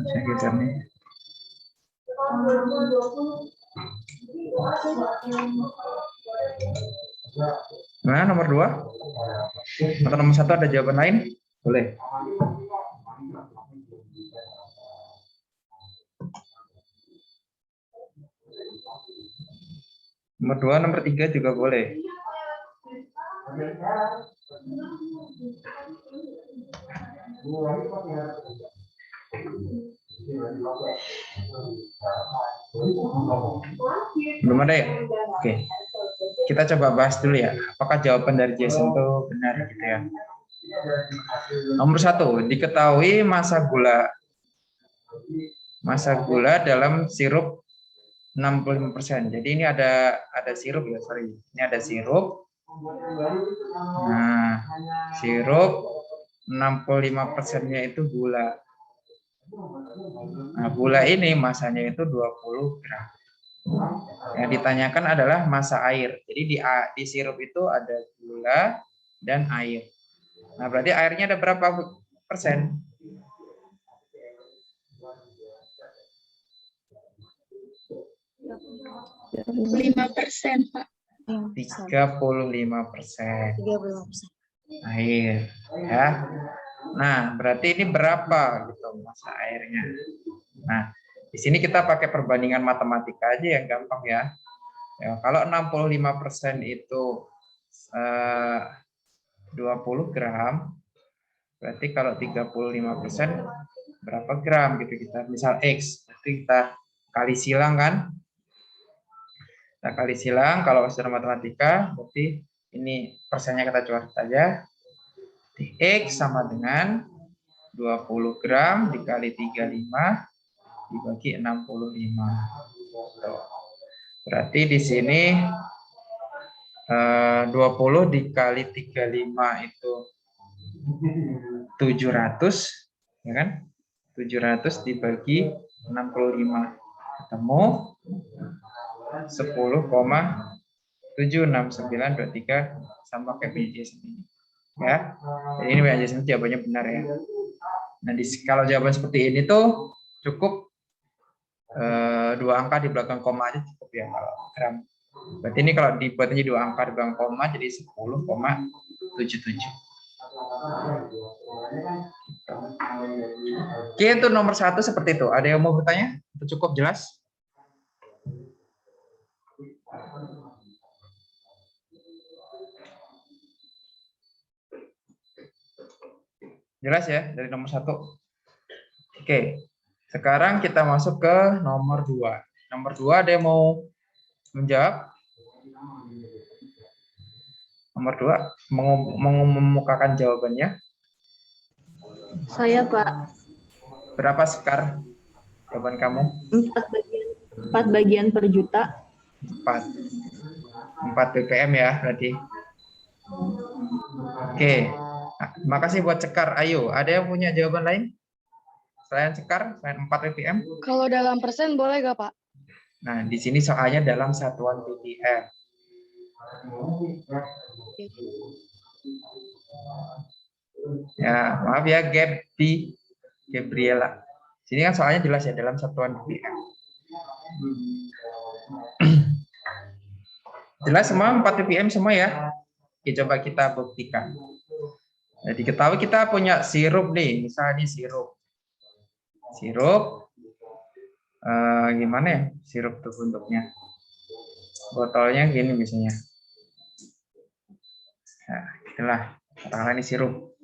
Saya geser nih. Nah, nomor 2 atau nomor 1 ada jawaban lain? Boleh. Nomor 2, nomor 3 juga boleh. Belum ada ya? Oke. Kita coba bahas dulu ya. Apakah jawaban dari Jason itu benar gitu ya? Nomor 1, diketahui massa gula dalam sirup 65%. Jadi ini ada sirup ya, sorry. Ini ada sirup. Nah, sirup 65%-nya itu gula. Nah, gula ini masanya itu 20 gram. Yang ditanyakan adalah massa air. Jadi di sirup itu ada gula dan air. Nah, berarti airnya ada berapa persen? 5%, Pak. 35%. 35%. Air, ya. Nah, berarti ini berapa gitu massa airnya? Nah, di sini kita pakai perbandingan matematika aja yang gampang ya. Ya, kalau 65% itu 20 gram, berarti kalau 35% berapa gram gitu kita. Misal X, berarti kita kali silang kan? Kita kali silang, kalau secara matematika, berarti ini persennya kita coret saja. X sama dengan 20 gram dikali 35 dibagi 65. Berarti di sini 20 dikali 35 itu 700, ya kan? 700 dibagi 65 ketemu 10,76923 sama kayak punya Jason ini. Ya, jadi ini punya Jason jawabannya benar ya. Nah, kalau jawaban seperti ini tuh cukup 2 angka di belakang koma aja cukup ya kalau gram. Berarti ini kalau dibuatnya 2 angka di belakang koma jadi 10,77. Oke, untuk nomor 1 seperti itu. Ada yang mau bertanya? Itu cukup jelas? Jelas ya dari nomor 1. Oke. Sekarang kita masuk ke nomor 2. Nomor 2 ada yang mau menjawab? Nomor 2 mengemukakan jawabannya. Saya, Pak. Berapa Sekar jawaban kamu? 4 bagian per juta. 4 ppm ya berarti. Oke. Nah, makasih buat Cekar. Ayo, ada yang punya jawaban lain? Selain Cekar, selain 4 ppm? Kalau dalam persen boleh gak, Pak? Nah, di sini soalnya dalam satuan ppm. Ya, maaf ya Gabriela. Sini kan soalnya jelas ya dalam satuan ppm. Jelas semua 4 ppm semua ya? Oke, coba kita buktikan. Jadi ketahui kita punya sirup nih, misalnya ini sirup. Gimana ya sirup tuh bentuknya? Botolnya gini misalnya. Nah, itulah katakanlah ini sirup.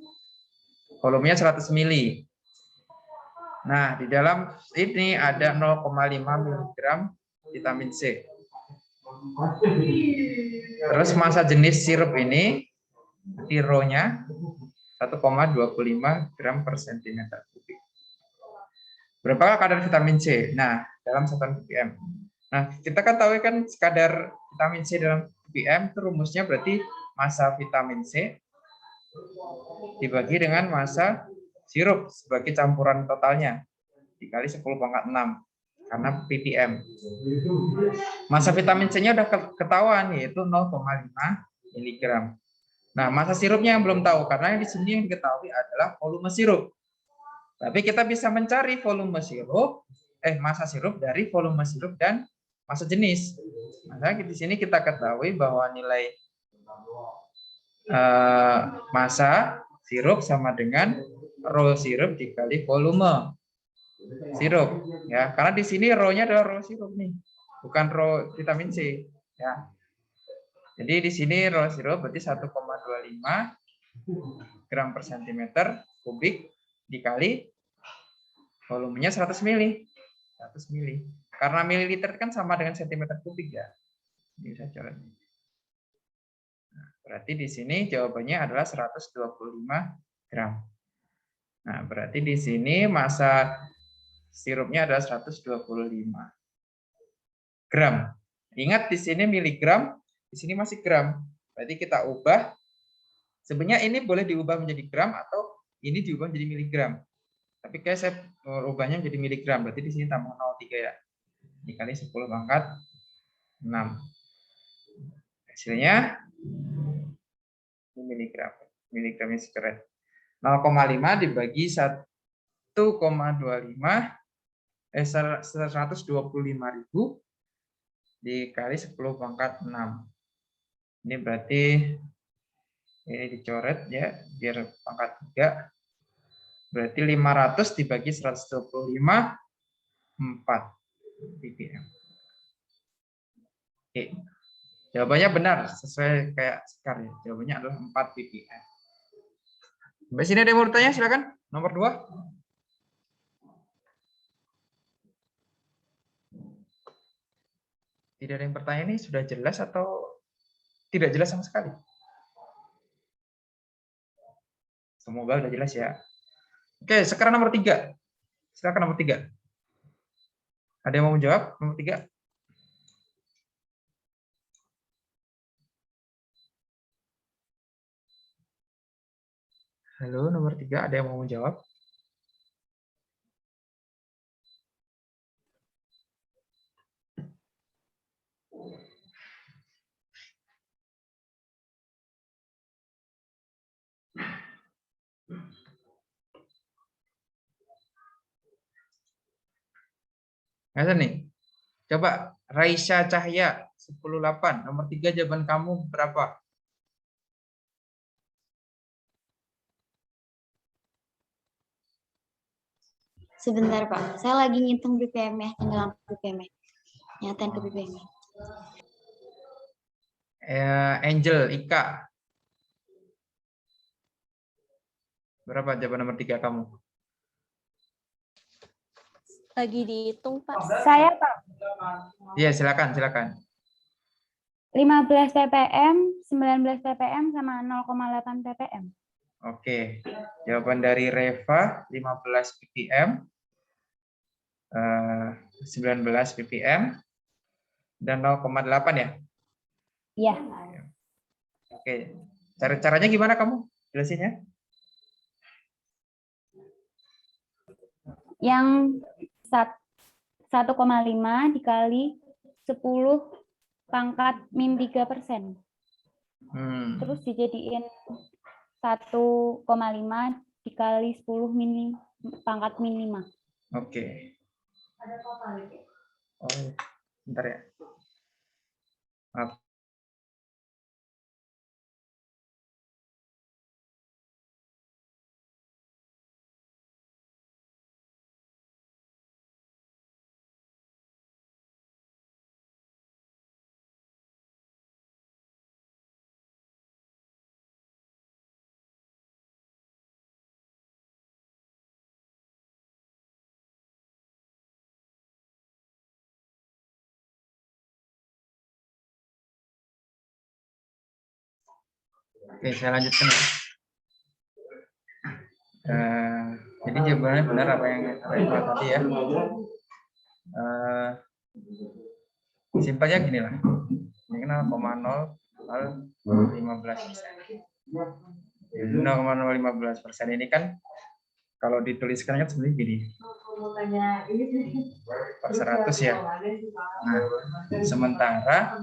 Volumenya 100 ml. Nah, di dalam ini ada 0,5 mg vitamin C. Terus massa jenis sirup ini, rho-nya 1,25 gram per centimeter kubik. Berapa kadar vitamin C? Nah, dalam satuan ppm. Nah, kita kan tahu kan kadar vitamin C dalam ppm itu rumusnya berarti massa vitamin C dibagi dengan massa sirup sebagai campuran totalnya dikali 10⁻⁶ karena ppm. Massa vitamin C-nya udah ketahuan yaitu 0,5 mg. Nah, massa sirupnya yang belum tahu karena di sini yang diketahui adalah volume sirup. Tapi kita bisa mencari massa sirup dari volume sirup dan massa jenis. Maka di sini kita ketahui bahwa nilai massa sirup sama dengan rho sirup dikali volume sirup ya, karena di sini rho-nya adalah rho sirup nih, bukan rho vitamin C ya. Jadi di sini rho sirup berarti 1,25 gram per centimeter kubik dikali volumenya 100 ml. 100 ml. Karena mililiter kan sama dengan centimeter kubik ya. Ini saya coret. Nah, berarti di sini jawabannya adalah 125 gram. Nah, berarti di sini massa sirupnya adalah 125 gram. Ingat di sini miligram, di sini masih gram. Berarti kita ubah. Sebenarnya ini boleh diubah menjadi gram atau ini diubah menjadi miligram. Tapi kayak saya ubahnya menjadi miligram. Berarti di sini tambah 0,3 ya. Dikali 10⁻⁶. Hasilnya ini miligram. Miligramnya sekeren. 0,5 dibagi 125.000 dikali 10⁻⁶. Ini berarti ini dicoret ya biar pangkat 3. Berarti 500 dibagi 125 4 ppm. Oke. Jawabannya benar sesuai kayak Sekar ya. Jawabannya adalah 4 ppm. Sampai sini ada yang mau bertanya, silakan. Nomor 2. Tidak ada yang bertanya, ini sudah jelas atau tidak jelas sama sekali? Semoga sudah jelas ya. Oke, sekarang nomor 3. Silakan nomor 3. Ada yang mau menjawab? Nomor 3. Halo, nomor 3. Ada yang mau menjawab? Ada nih. Coba Raisya Cahya 10.8. Nomor 3 jawaban kamu berapa? Sebentar Pak, saya lagi ngitung BPM ya, tinggal BPM ya. Nyatain ke BPM. Angel Ika. Berapa jawaban nomor 3 kamu? Lagi dihitung, Pak. Saya, Pak. Iya, silakan. 15 ppm, 19 ppm, sama 0,8 ppm. Oke. Jawaban dari Reva 15 ppm, 19 ppm, dan 0,8 ya. Iya. Oke. Caranya gimana kamu jelasinnya? Yang 1,5 dikali 10 pangkat min 3%. Terus dijadiin 1,5 dikali 10 min pangkat min 5. Oke. Oh, bentar ya. Maaf. Oke, saya lanjutkan ya. Jadi jawabannya benar apa yang tadi ya. Simpelnya gini lah. Ini kan 0,015%. 0,015% ini kan kalau dituliskan kan sebenarnya gini. Per 100 ya. Nah, sementara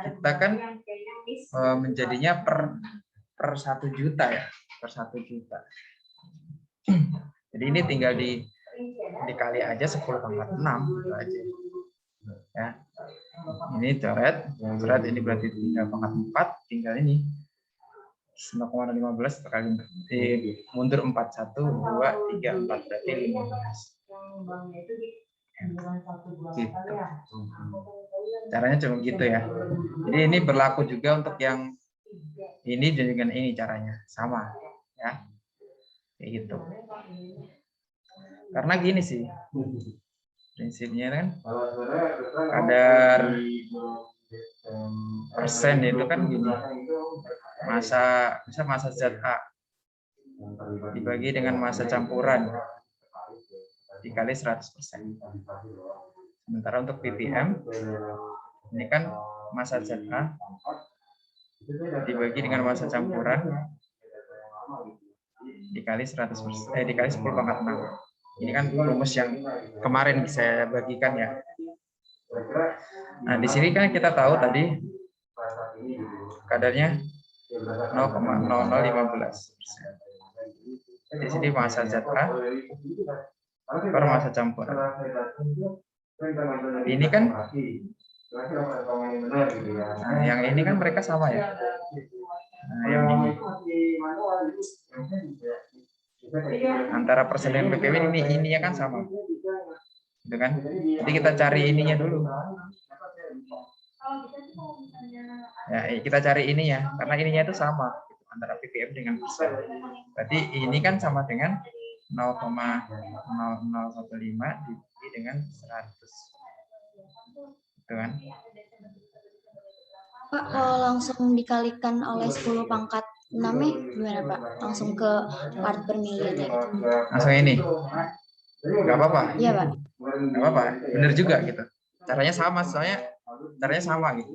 kita kan menjadinya per 1 juta ya, per 1 juta. Jadi ini tinggal dikali aja 10,6 gitu aja. Ya. Ini coret ini berarti 3,4, tinggal ini 0,15 kali mundur 4, 1, 2, 3, 4 berarti 15. Gitu. Caranya cuma gitu ya. Jadi ini berlaku juga untuk yang ini dan dengan ini caranya sama ya. Kayak gitu. Karena gini sih. Prinsipnya kan kadar persen itu kan gini. Massa ZA dibagi dengan massa campuran dikali 100%. Sementara untuk ppm ini kan massa ZA dibagi dengan massa campuran dikali 100%, dikali 10,6. Ini kan rumus yang kemarin saya bagikan ya. Nah, di sini kan kita tahu tadi kadarnya 0,0015%. Di sini massa ZA per massa campuran. Ini kan, nah, yang ini kan mereka sama ya. Nah, yang ini. Antara persen dan ppm ininya kan sama. Gitu kan? Jadi kita cari ininya dulu. Ya, kita cari ininya karena ininya itu sama antara ppm dengan persen. Berarti ini kan sama dengan 0,0015 dibagi dengan 100. Gitu kan? Pak, kalau langsung dikalikan oleh 10 pangkat 6 gimana Pak? Langsung ke part per million ya? Langsung ini? Nggak apa-apa? Iya Pak. Nggak apa-apa, bener juga gitu. Caranya sama, soalnya caranya sama gitu.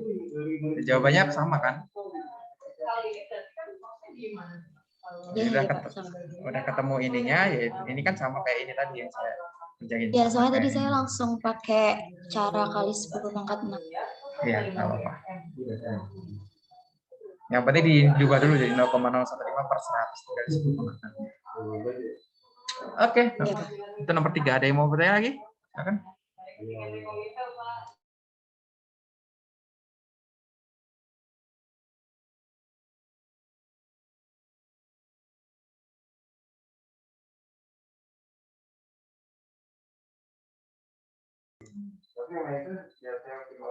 Jawabannya sama kan? Ya, udah, ya, udah ketemu ininya, ya ini kan sama kayak ini tadi yang saya kerjain. Ya, soalnya tadi saya langsung pakai cara kali 10 pangkat 6. Iya, nggak apa-apa. Yang penting diubah dulu jadi 0,015 per 100 dari 10,6. Oke, itu nomor 3. Ada yang mau bertanya lagi? Silakan.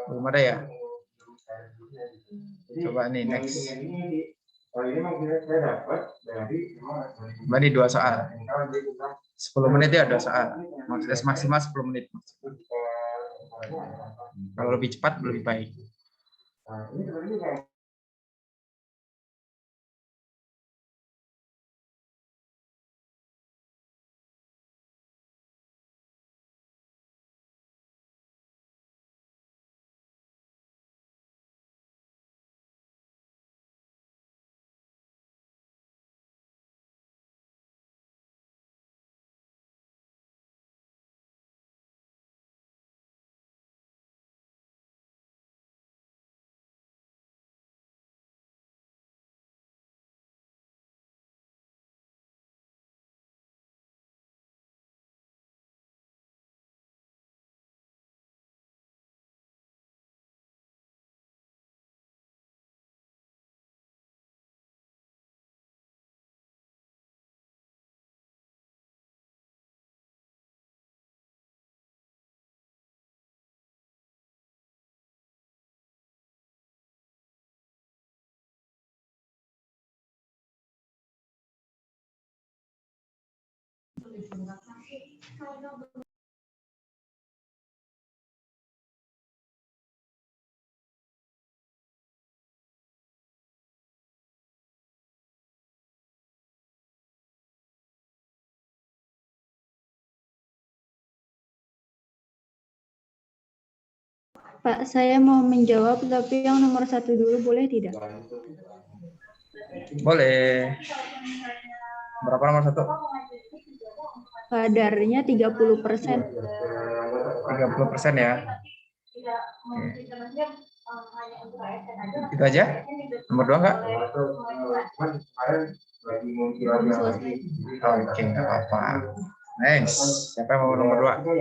Belum ada ya? Coba nih next. Ini 2 soal. 10 menit ya 2 soal. Maksimal 10 menit. Kalau lebih cepat lebih baik. Pak, saya mau menjawab, tapi yang nomor 1 dulu boleh tidak? Boleh. Berapa nomor 1? Kadarnya 30%. 30% ya. Oke. Itu aja? Nomor 2 enggak? Oke, enggak apa-apa. Next. Siapa yang mau nomor 2?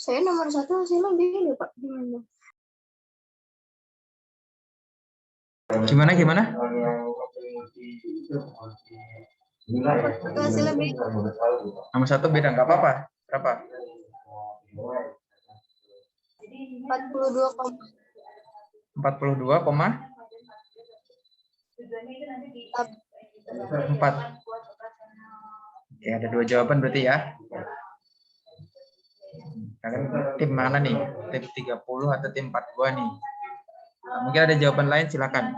Saya nomor 1 hasilnya beda, Pak. Gimana? Gimana? Hasilnya beda. Nomor 1 beda, enggak apa-apa. Berapa? 42,4. Oke, ada 2 jawaban berarti ya. Kalian tim mana nih? Tim 30 atau tim 42 nih? Nah, mungkin ada jawaban lain, silakan.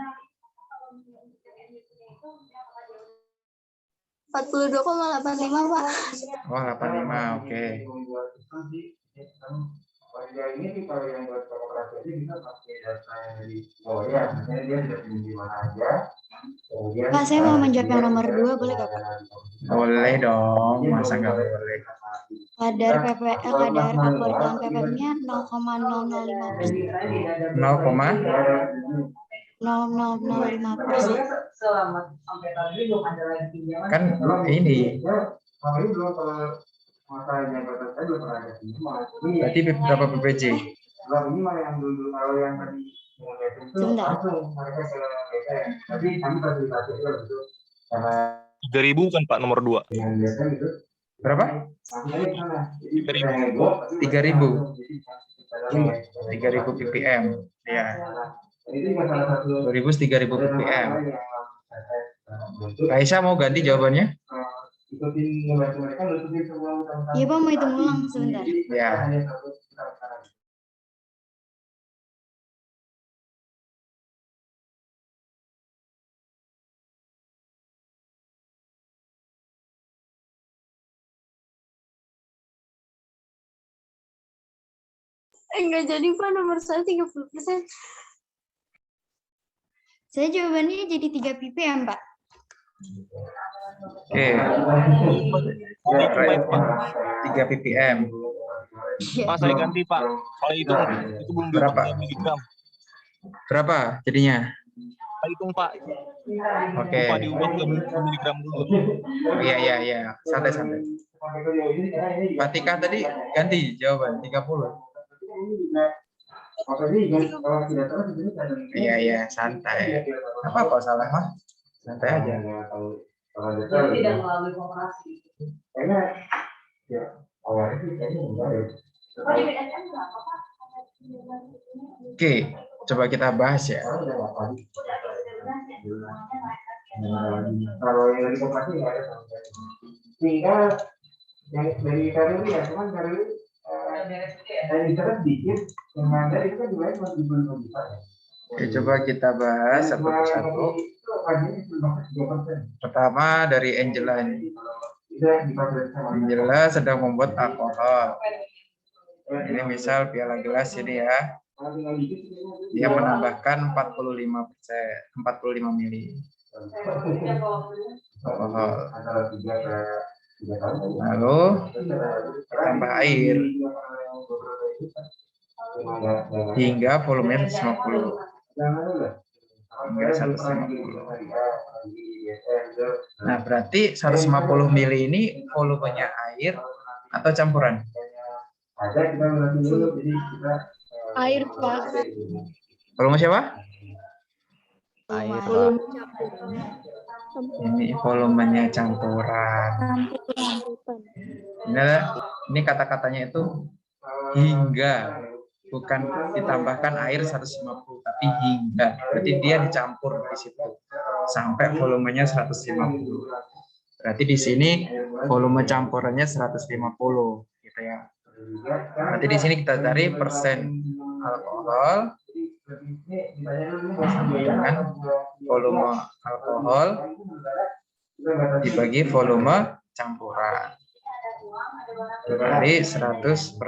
42,85, Pak. Oh, 85, oke. Pak, saya mau menjawab yang nomor 2, boleh nggak, Pak? Boleh dong, masa nggak boleh? Kadar kekeluargaan PPM-nya 0,005%. 0,005%. Kan ini. Berarti berapa PPJ? Sebentar. 3.000 kan Pak nomor 2. Berapa? 3.000. 3.000 ppm. Ya. 2.000 3.000 ppm. Aisyah mau ganti jawabannya? Iya, Pak, mau hitung ulang sebentar. Ya. Enggak jadi, Pak. Nomor 1 30%. Saya jawabannya jadi 3 ppm, Pak. Oke. 3 ppm. Pak, saya ganti, Pak. Kalau itu belum Berapa? miligram. Berapa jadinya? Saya hitung, Pak. Oke. Lupa diubah ke miligram dulu. Iya. Santai. Fatika tadi ganti jawaban 30. Iya, santai. Apa salah mah? Santai aja. Tidak melalui koperasi. Oke, coba kita bahas ya. Kalau yang dari koperasi nggak ada sama sekali. Sehingga yang dari Kareli ya, cuman Kareli dari sana sedikit, yang ada itu kan juga masih belum bisa ya. Oke, coba kita bahas satu persatu. Pertama dari Angela ini. Angela sedang membuat alkohol. Ini misal piala gelas ini ya. Dia menambahkan 45 mili alkohol. Lalu tambah air hingga volumenya 150. Hingga 150. Nah, berarti 150 mili ini volumenya air atau campuran? Ada kita berarti dulu, jadi kita Air, Pak. Volume siapa? Air, Pak. Volume campuran. Ini volumenya campuran. Ini kata-katanya itu hingga, bukan ditambahkan air 150, tapi hingga. Berarti dia dicampur di situ sampai volumenya 150. Berarti di sini volume campurannya 150, gitu ya. Berarti di sini kita cari persen alkohol sama dengan volume alkohol dibagi volume campuran dikali 100%.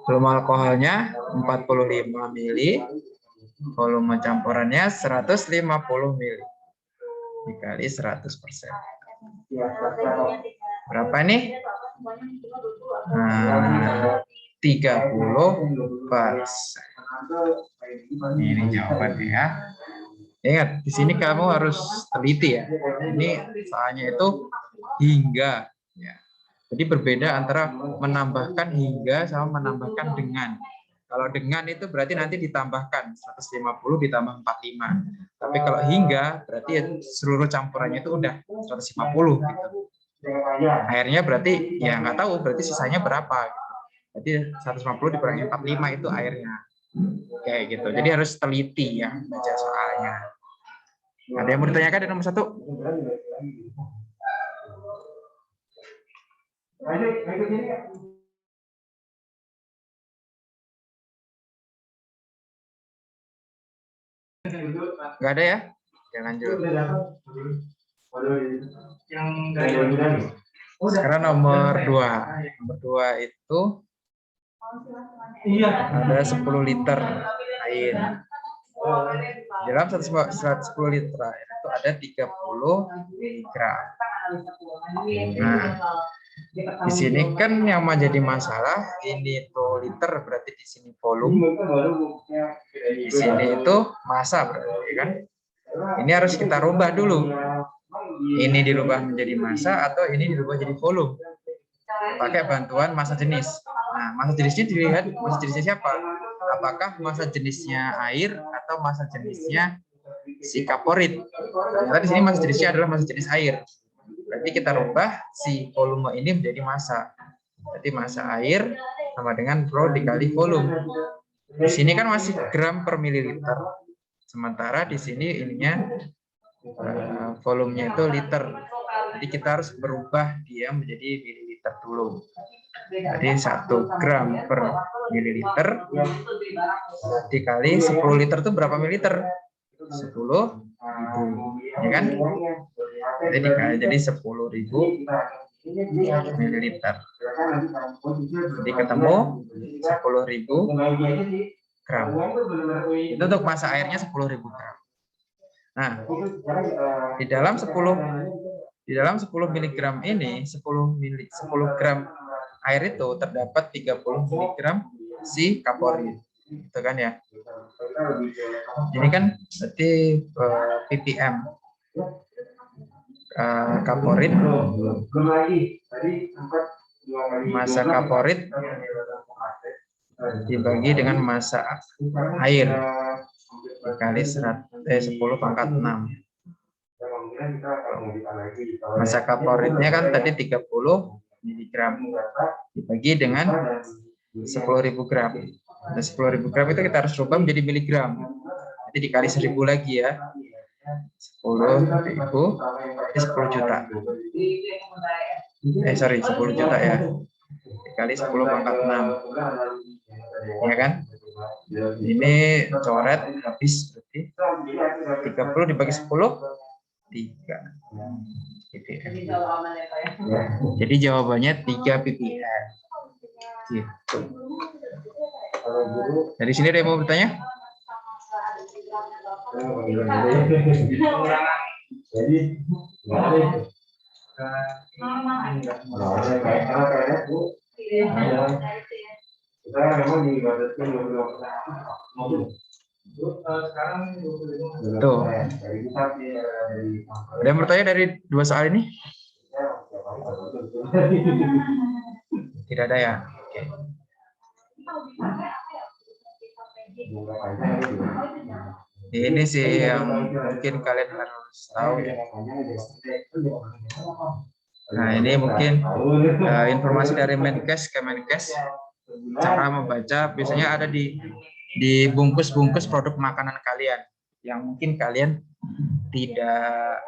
Volume alkoholnya 45 mili, volume campurannya 150 mili dikali 100%. Berapa nih? 30%. Ini jawabannya ya. Ingat, di sini kamu harus teliti ya. Ini soalnya itu hingga. Ya. Jadi berbeda antara menambahkan hingga sama menambahkan dengan. Kalau dengan itu berarti nanti ditambahkan 150 ditambah 45. Tapi kalau hingga berarti ya seluruh campurannya itu udah 150 gitu. Airnya berarti ya nggak tahu, berarti sisanya berapa gitu. Jadi 150 dikurangi 45 itu airnya. Kayak gitu. Jadi harus teliti ya baca soalnya. Ada yang mau ditanyakan di nomor 1? Nggak ada ya? Ya lanjut. Sekarang nomor 2. Nomor 2 itu ada 10 liter air. Dalam 10 liter air itu ada 30 miligram. Nah, di sini kan yang menjadi masalah ini tuh liter, berarti di sini volume. Di sini itu massa berarti kan. Ini harus kita rubah dulu. Ini dirubah menjadi massa atau ini dirubah jadi volume. Pakai bantuan massa jenis. Nah, massa jenisnya dilihat massa jenisnya siapa? Apakah massa jenisnya air atau massa jenisnya si kaporit? Ternyata di sini massa jenisnya adalah massa jenis air. Berarti kita rubah si volume ini menjadi massa. Berarti massa air sama dengan rho dikali volume. Di sini kan masih gram per mililiter. Sementara di sini ininya volumenya itu liter. Jadi kita harus berubah dia menjadi mililiter dulu. Jadi 1 gram per mililiter dikali 10 liter itu berapa mililiter? 10.000, ya kan? Jadi dikali jadi 10.000 mililiter. Jadi ketemu 10.000 gram. Itu untuk massa airnya 10.000 gram. Nah, di dalam 10 miligram ini 10 gram air itu terdapat 30 miligram si kaporit. Itu kan ya. Ini kan berarti ppm. Kaporit, massa kaporit dibagi dengan massa air dikali 10 pangkat 6. Massa kaporitnya kan tadi 30 miligram dibagi dengan 10.000 gram. Nah, 10.000 gram itu kita harus rubah menjadi miligram. Jadi dikali 1.000 lagi ya. 10.000 ini 10 juta. 10 juta ya. Dikali 10 pangkat 6. Ya kan? Ini coret habis berarti 30 dibagi 10 3 ppm. Jadi jawabannya 3 ppm. Gitu. Dari sini ada yang mau bertanya? Tuh. Ada yang bertanya dari 2 soal ini? Tidak ada ya? Oke. Ini sih yang mungkin kalian harus tahu ya. Nah, ini mungkin informasi dari Kemenkes. Cara membaca biasanya ada di bungkus-bungkus produk makanan kalian yang mungkin kalian tidak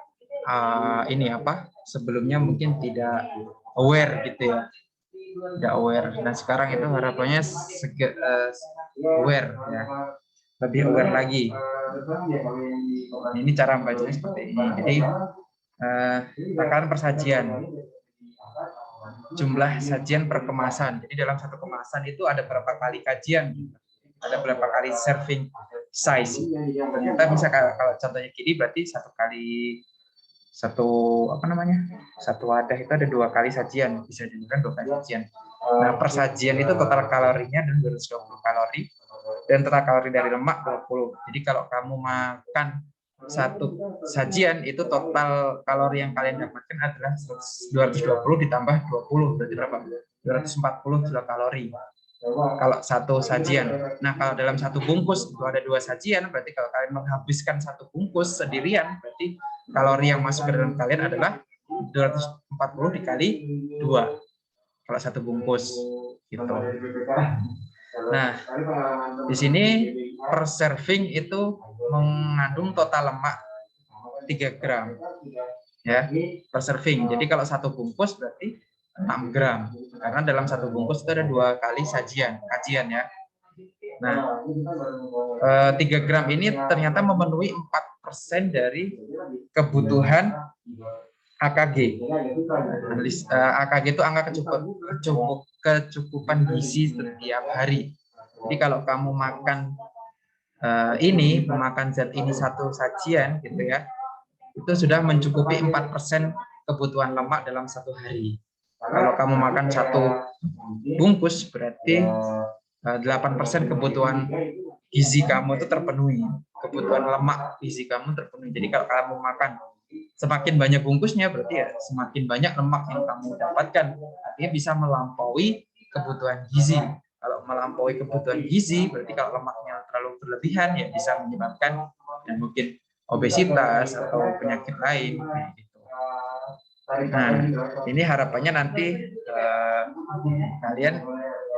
sebelumnya mungkin tidak aware gitu ya, tidak aware. Dan sekarang itu harapannya aware ya, lebih aware lagi. Ini cara membacanya seperti ini. Jadi takaran persajian, jumlah sajian per kemasan. Jadi dalam satu kemasan itu ada berapa kali kajian, ada berapa kali serving size. Ternyata bisa kalau contohnya gini, berarti satu wadah itu ada 2 kali sajian, bisa digunakan 2 kali sajian. Nah, per sajian itu total kalorinya dan 220 kalori dan total kalori dari lemak 20. Jadi kalau kamu makan satu sajian itu total kalori yang kalian dapatkan adalah 220 ditambah 20, berarti berapa? 240 kilokalori kalau satu sajian. Nah, kalau dalam satu bungkus itu ada 2 sajian, berarti kalau kalian menghabiskan satu bungkus sendirian, berarti kalori yang masuk ke dalam kalian adalah 240 dikali 2 kalau satu bungkus gitu. Nah, di sini per serving itu mengandung total lemak 3 gram ya per serving. Jadi kalau satu bungkus berarti 6 gram karena dalam satu bungkus itu ada 2 kali kajian ya. Nah, 3 gram ini ternyata memenuhi 4% dari kebutuhan AKG. AKG itu angka kecukupan gizi setiap hari. Jadi kalau kamu makan memakan zat ini satu sajian gitu ya, itu sudah mencukupi 4% kebutuhan lemak dalam satu hari. Kalau kamu makan satu bungkus berarti 8% kebutuhan gizi kamu itu terpenuhi, kebutuhan lemak gizi kamu terpenuhi. Jadi kalau kamu makan semakin banyak bungkusnya berarti ya semakin banyak lemak yang kamu dapatkan, artinya bisa melampaui kebutuhan gizi. Kalau melampaui kebutuhan gizi berarti kalau lemaknya terlalu berlebihan ya bisa menyebabkan ya mungkin obesitas atau penyakit lain gitu. Nah, ini harapannya nanti kalian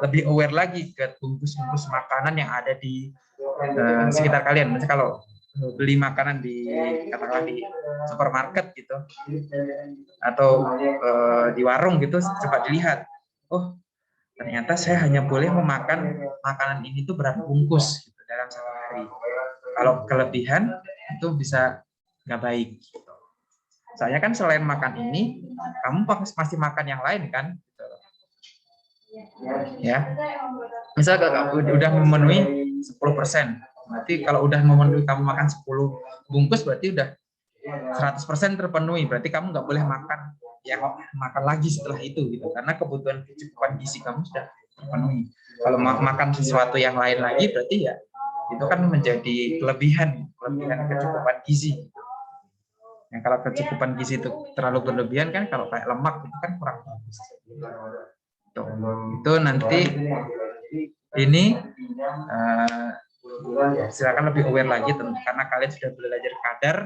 lebih aware lagi ke bungkus-bungkus makanan yang ada di sekitar kalian. Misalnya kalau beli makanan katakanlah di supermarket gitu atau di warung gitu, coba dilihat, oh ternyata saya hanya boleh memakan makanan ini tuh berapa bungkus gitu, dalam satu hari. Kalau kelebihan itu bisa nggak baik gitu. Soalnya kan selain makan ini kamu pasti makan yang lain kan gitu. Ya misal kalau udah memenuhi 10%, berarti kalau udah memenuhi, kamu makan 10 bungkus berarti udah 100% terpenuhi, berarti kamu nggak boleh makan lagi setelah itu gitu, karena kebutuhan kecukupan gizi kamu sudah terpenuhi. Kalau makan sesuatu yang lain lagi berarti ya itu kan menjadi kelebihan kecukupan gizi. Yang kalau kecukupan gizi itu terlalu berlebihan kan, kalau kayak lemak itu kan kurang bagus. Tuh, itu nanti ini silakan lebih aware lagi karena kalian sudah belajar kadar,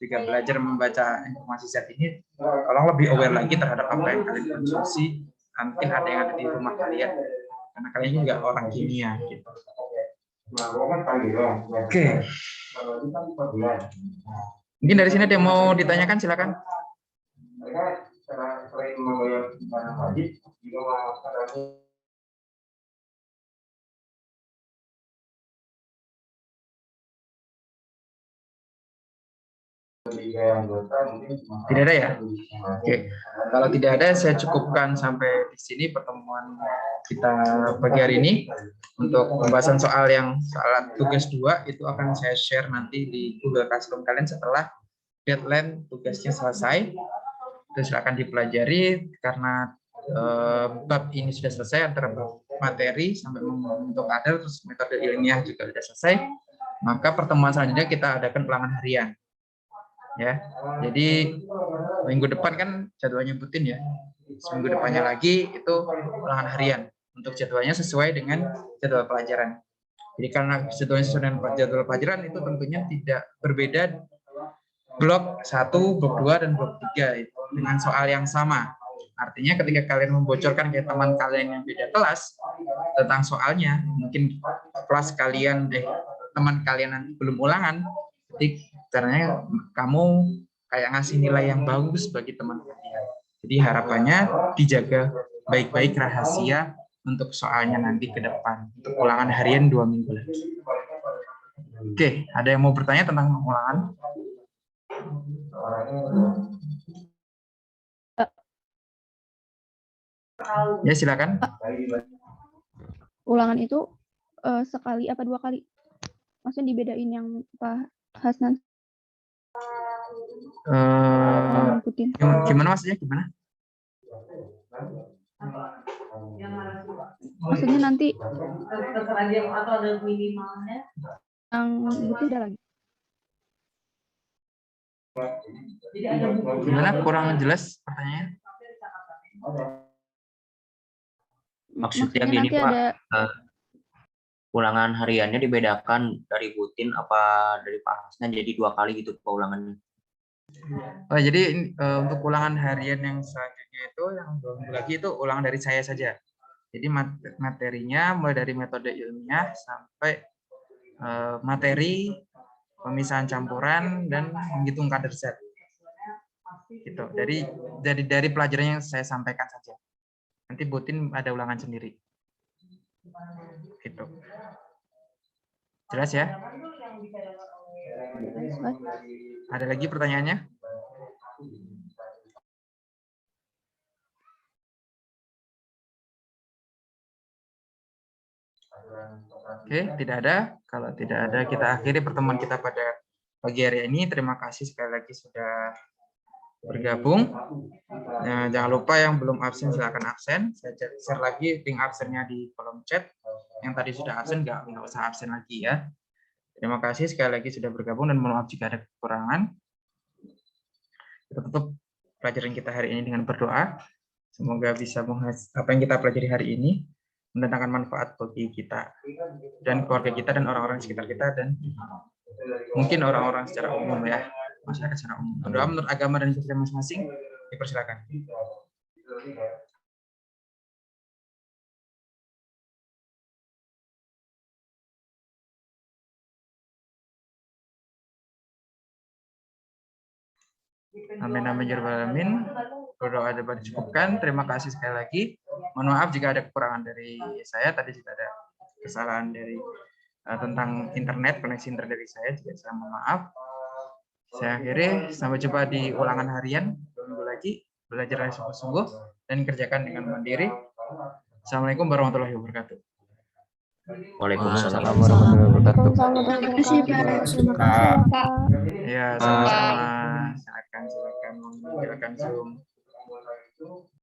juga belajar membaca informasi zat ini, tolong lebih aware lagi terhadap apa yang kalian konsumsi. Mungkin ada yang ada di rumah kalian, karena kalian juga orang kimia gitu. Oke. Mungkin dari sini ada yang mau ditanyakan, silakan. Tidak ada ya? Oke. Kalau tidak ada, saya cukupkan sampai di sini pertemuan kita pagi hari ini. Untuk pembahasan soal tugas 2 itu akan saya share nanti di Google Classroom kalian setelah deadline tugasnya selesai. Itu silakan dipelajari karena bab ini sudah selesai, antara materi sampai membentuk kadar, terus metode ilmiah juga sudah selesai. Maka pertemuan selanjutnya kita adakan ulangan harian. ya. Jadi minggu depan kan jadwalnya Butin ya. Seminggu depannya lagi itu ulangan harian. Untuk jadwalnya sesuai dengan jadwal pelajaran. Jadi karena jadwalnya sesuai dengan jadwal pelajaran itu tentunya tidak berbeda blok 1, blok 2, dan blok 3 itu dengan soal yang sama. Artinya ketika kalian membocorkan ke teman kalian yang beda kelas tentang soalnya, mungkin kelas kalian teman kalian nanti belum ulangan, jadi caranya kamu kayak ngasih nilai yang bagus bagi teman kalian. Jadi harapannya dijaga baik-baik rahasia untuk soalnya nanti ke depan, untuk ulangan harian 2 minggu lagi. Oke, ada yang mau bertanya tentang ulangan? Ya, silakan. Ulangan itu sekali apa 2 kali? Maksudnya dibedain yang Pak Hasnan? Gimana maksudnya? Gimana? Maksudnya nanti yang putih ada lagi. Gimana? Kurang jelas pertanyaannya? Maksudnya gini nanti Pak, ada ulangan hariannya dibedakan dari Butin apa dari Pak Hasnan jadi 2 kali gitu Pak ulangannya. Oh, jadi untuk ulangan harian yang selanjutnya itu yang 2 minggu lagi itu ulangan dari saya saja. Jadi materinya mulai dari metode ilmiah sampai materi pemisahan campuran dan menghitung kadar zat. Gitu. Dari pelajaran yang saya sampaikan saja. Nanti Butin ada ulangan sendiri. Gitu. Jelas ya? Ada lagi pertanyaannya? Oke, tidak ada. Kalau tidak ada, kita akhiri pertemuan kita pada pagi hari ini. Terima kasih sekali lagi sudah bergabung. Jangan lupa yang belum absen silakan absen. Saya share lagi link absennya di kolom chat. Yang tadi sudah absen nggak usah absen lagi ya. Terima kasih sekali lagi sudah bergabung dan mohon maaf jika ada kekurangan. Kita tutup pelajaran kita hari ini dengan berdoa. Semoga bisa apa yang kita pelajari hari ini mendatangkan manfaat bagi kita dan keluarga kita dan orang-orang sekitar kita dan mungkin orang-orang secara umum ya. Masyarakat secara umum. Berdoa menurut agama dan kepercayaan masing-masing, dipersilakan. Amin amin ya rabbal alamin. Berdoa dapat dicukupkan. Terima kasih sekali lagi. Mohon maaf jika ada kekurangan dari saya. Tadi jika ada kesalahan dari tentang internet, koneksi internet dari saya, juga saya mohon maaf. Saya akhiri, sampai jumpa di ulangan harian 2 minggu lagi. Belajar dengan sungguh-sungguh dan kerjakan dengan mandiri. Assalamualaikum warahmatullahi wabarakatuh. Waalaikumsalam warahmatullahi wabarakatuh. Ya, sama-sama. Silakan Zoom.